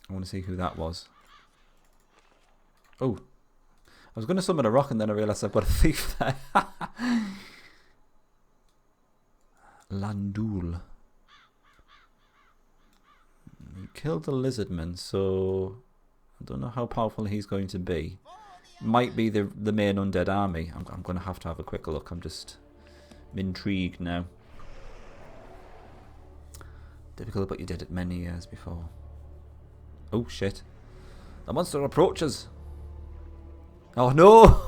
I want to see who that was. Oh, I was going to summon a rock and then I realised I've got a thief there. Landul. He killed the lizardman, so I don't know how powerful he's going to be. Might be the main undead army. I'm going to have a quick look. I'm intrigued now. Difficult, but you did it many years before. Oh shit. The monster approaches! Oh no!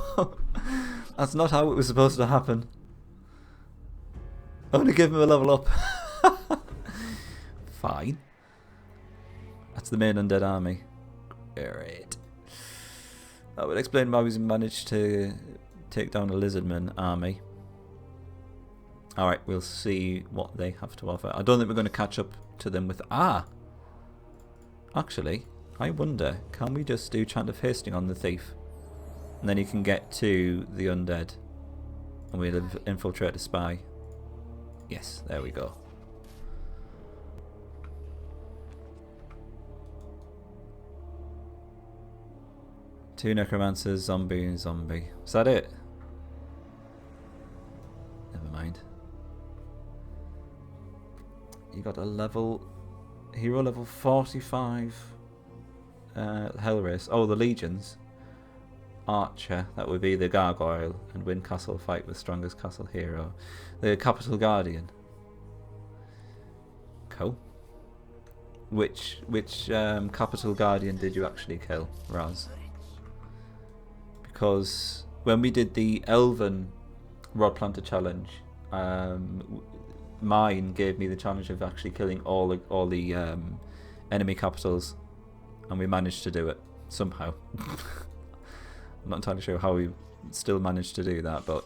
That's not how it was supposed to happen. Only give him a level up. Fine. That's the main undead army. Great. That would explain why we managed to take down a lizardman army. Alright, we'll see what they have to offer. I don't think we're going to catch up to them with... Ah! Actually, I wonder, can we just do Chant of Hasting on the thief? And then you can get to the undead. And we'll infiltrate a spy. Yes, there we go. Two necromancers, zombie, and zombie. Is that it? Never mind. You got a level... Hero level 45. Hell race. Oh, the legions. Archer, that would be the gargoyle. And win castle fight with strongest castle hero. The capital guardian. Cool. Which capital guardian did you actually kill, Raz? Because when we did the Elven Rod Planter challenge, mine gave me the challenge of actually killing all the enemy capitals, and we managed to do it somehow. I'm not entirely sure how we still managed to do that, but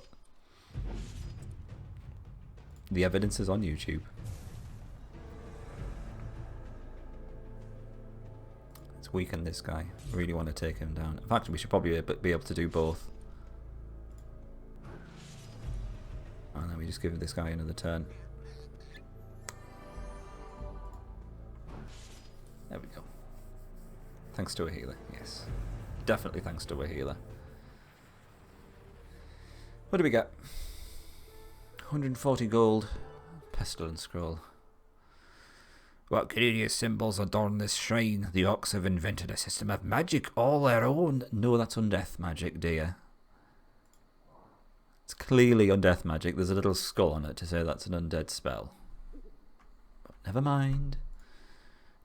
the evidence is on YouTube. Let's weaken this guy. I really want to take him down. In fact, we should probably be able to do both. And then we just give this guy another turn. There we go. Thanks to a healer, yes. Definitely thanks to a healer. What do we get? 140 gold. Pestilence scroll. What curious symbols adorn this shrine? The orcs have invented a system of magic all their own. No, that's undeath magic, dear. It's clearly undeath magic. There's a little skull on it to say that's an undead spell. But never mind.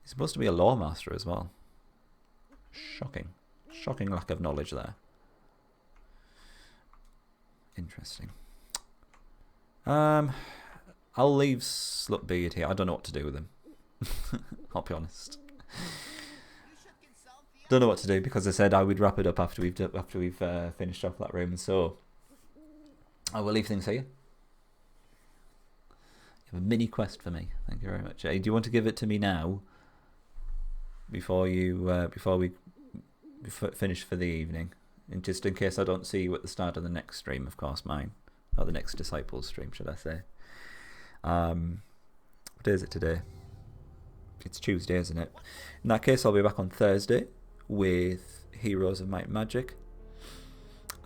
He's supposed to be a lore master as well. Shocking. Shocking lack of knowledge there. Interesting. I'll leave Slutbeard here. I don't know what to do with him. I'll be honest. Don't know what to do because I said I would wrap it up after we've finished off that room. So I will leave things here. You have a mini quest for me. Thank you very much. Do you want to give it to me now? Before we finish for the evening, and just in case I don't see you at the start of the next stream, of course, mine, or the next Disciples stream, should I say? What day is it today? It's Tuesday, isn't it? In that case, I'll be back on Thursday with Heroes of Might and Magic.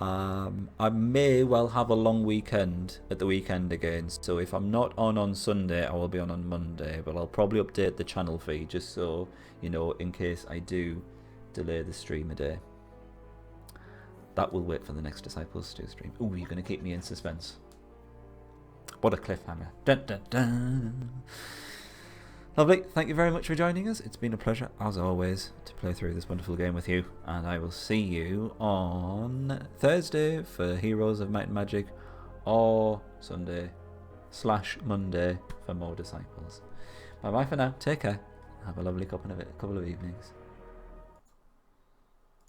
I may well have a long weekend at the weekend again, so if I'm not on Sunday, I will be on Monday, but I'll probably update the channel feed just so you know, in case I do delay the stream a day. That will wait for the next Disciples 2 stream. Ooh, you're going to keep me in suspense. What a cliffhanger. Dun, dun, dun. Lovely, thank you very much for joining us. It's been a pleasure, as always, to play through this wonderful game with you. And I will see you on Thursday for Heroes of Might and Magic, or Sunday/Monday for more Disciples. Bye bye for now. Take care. Have a lovely couple of evenings.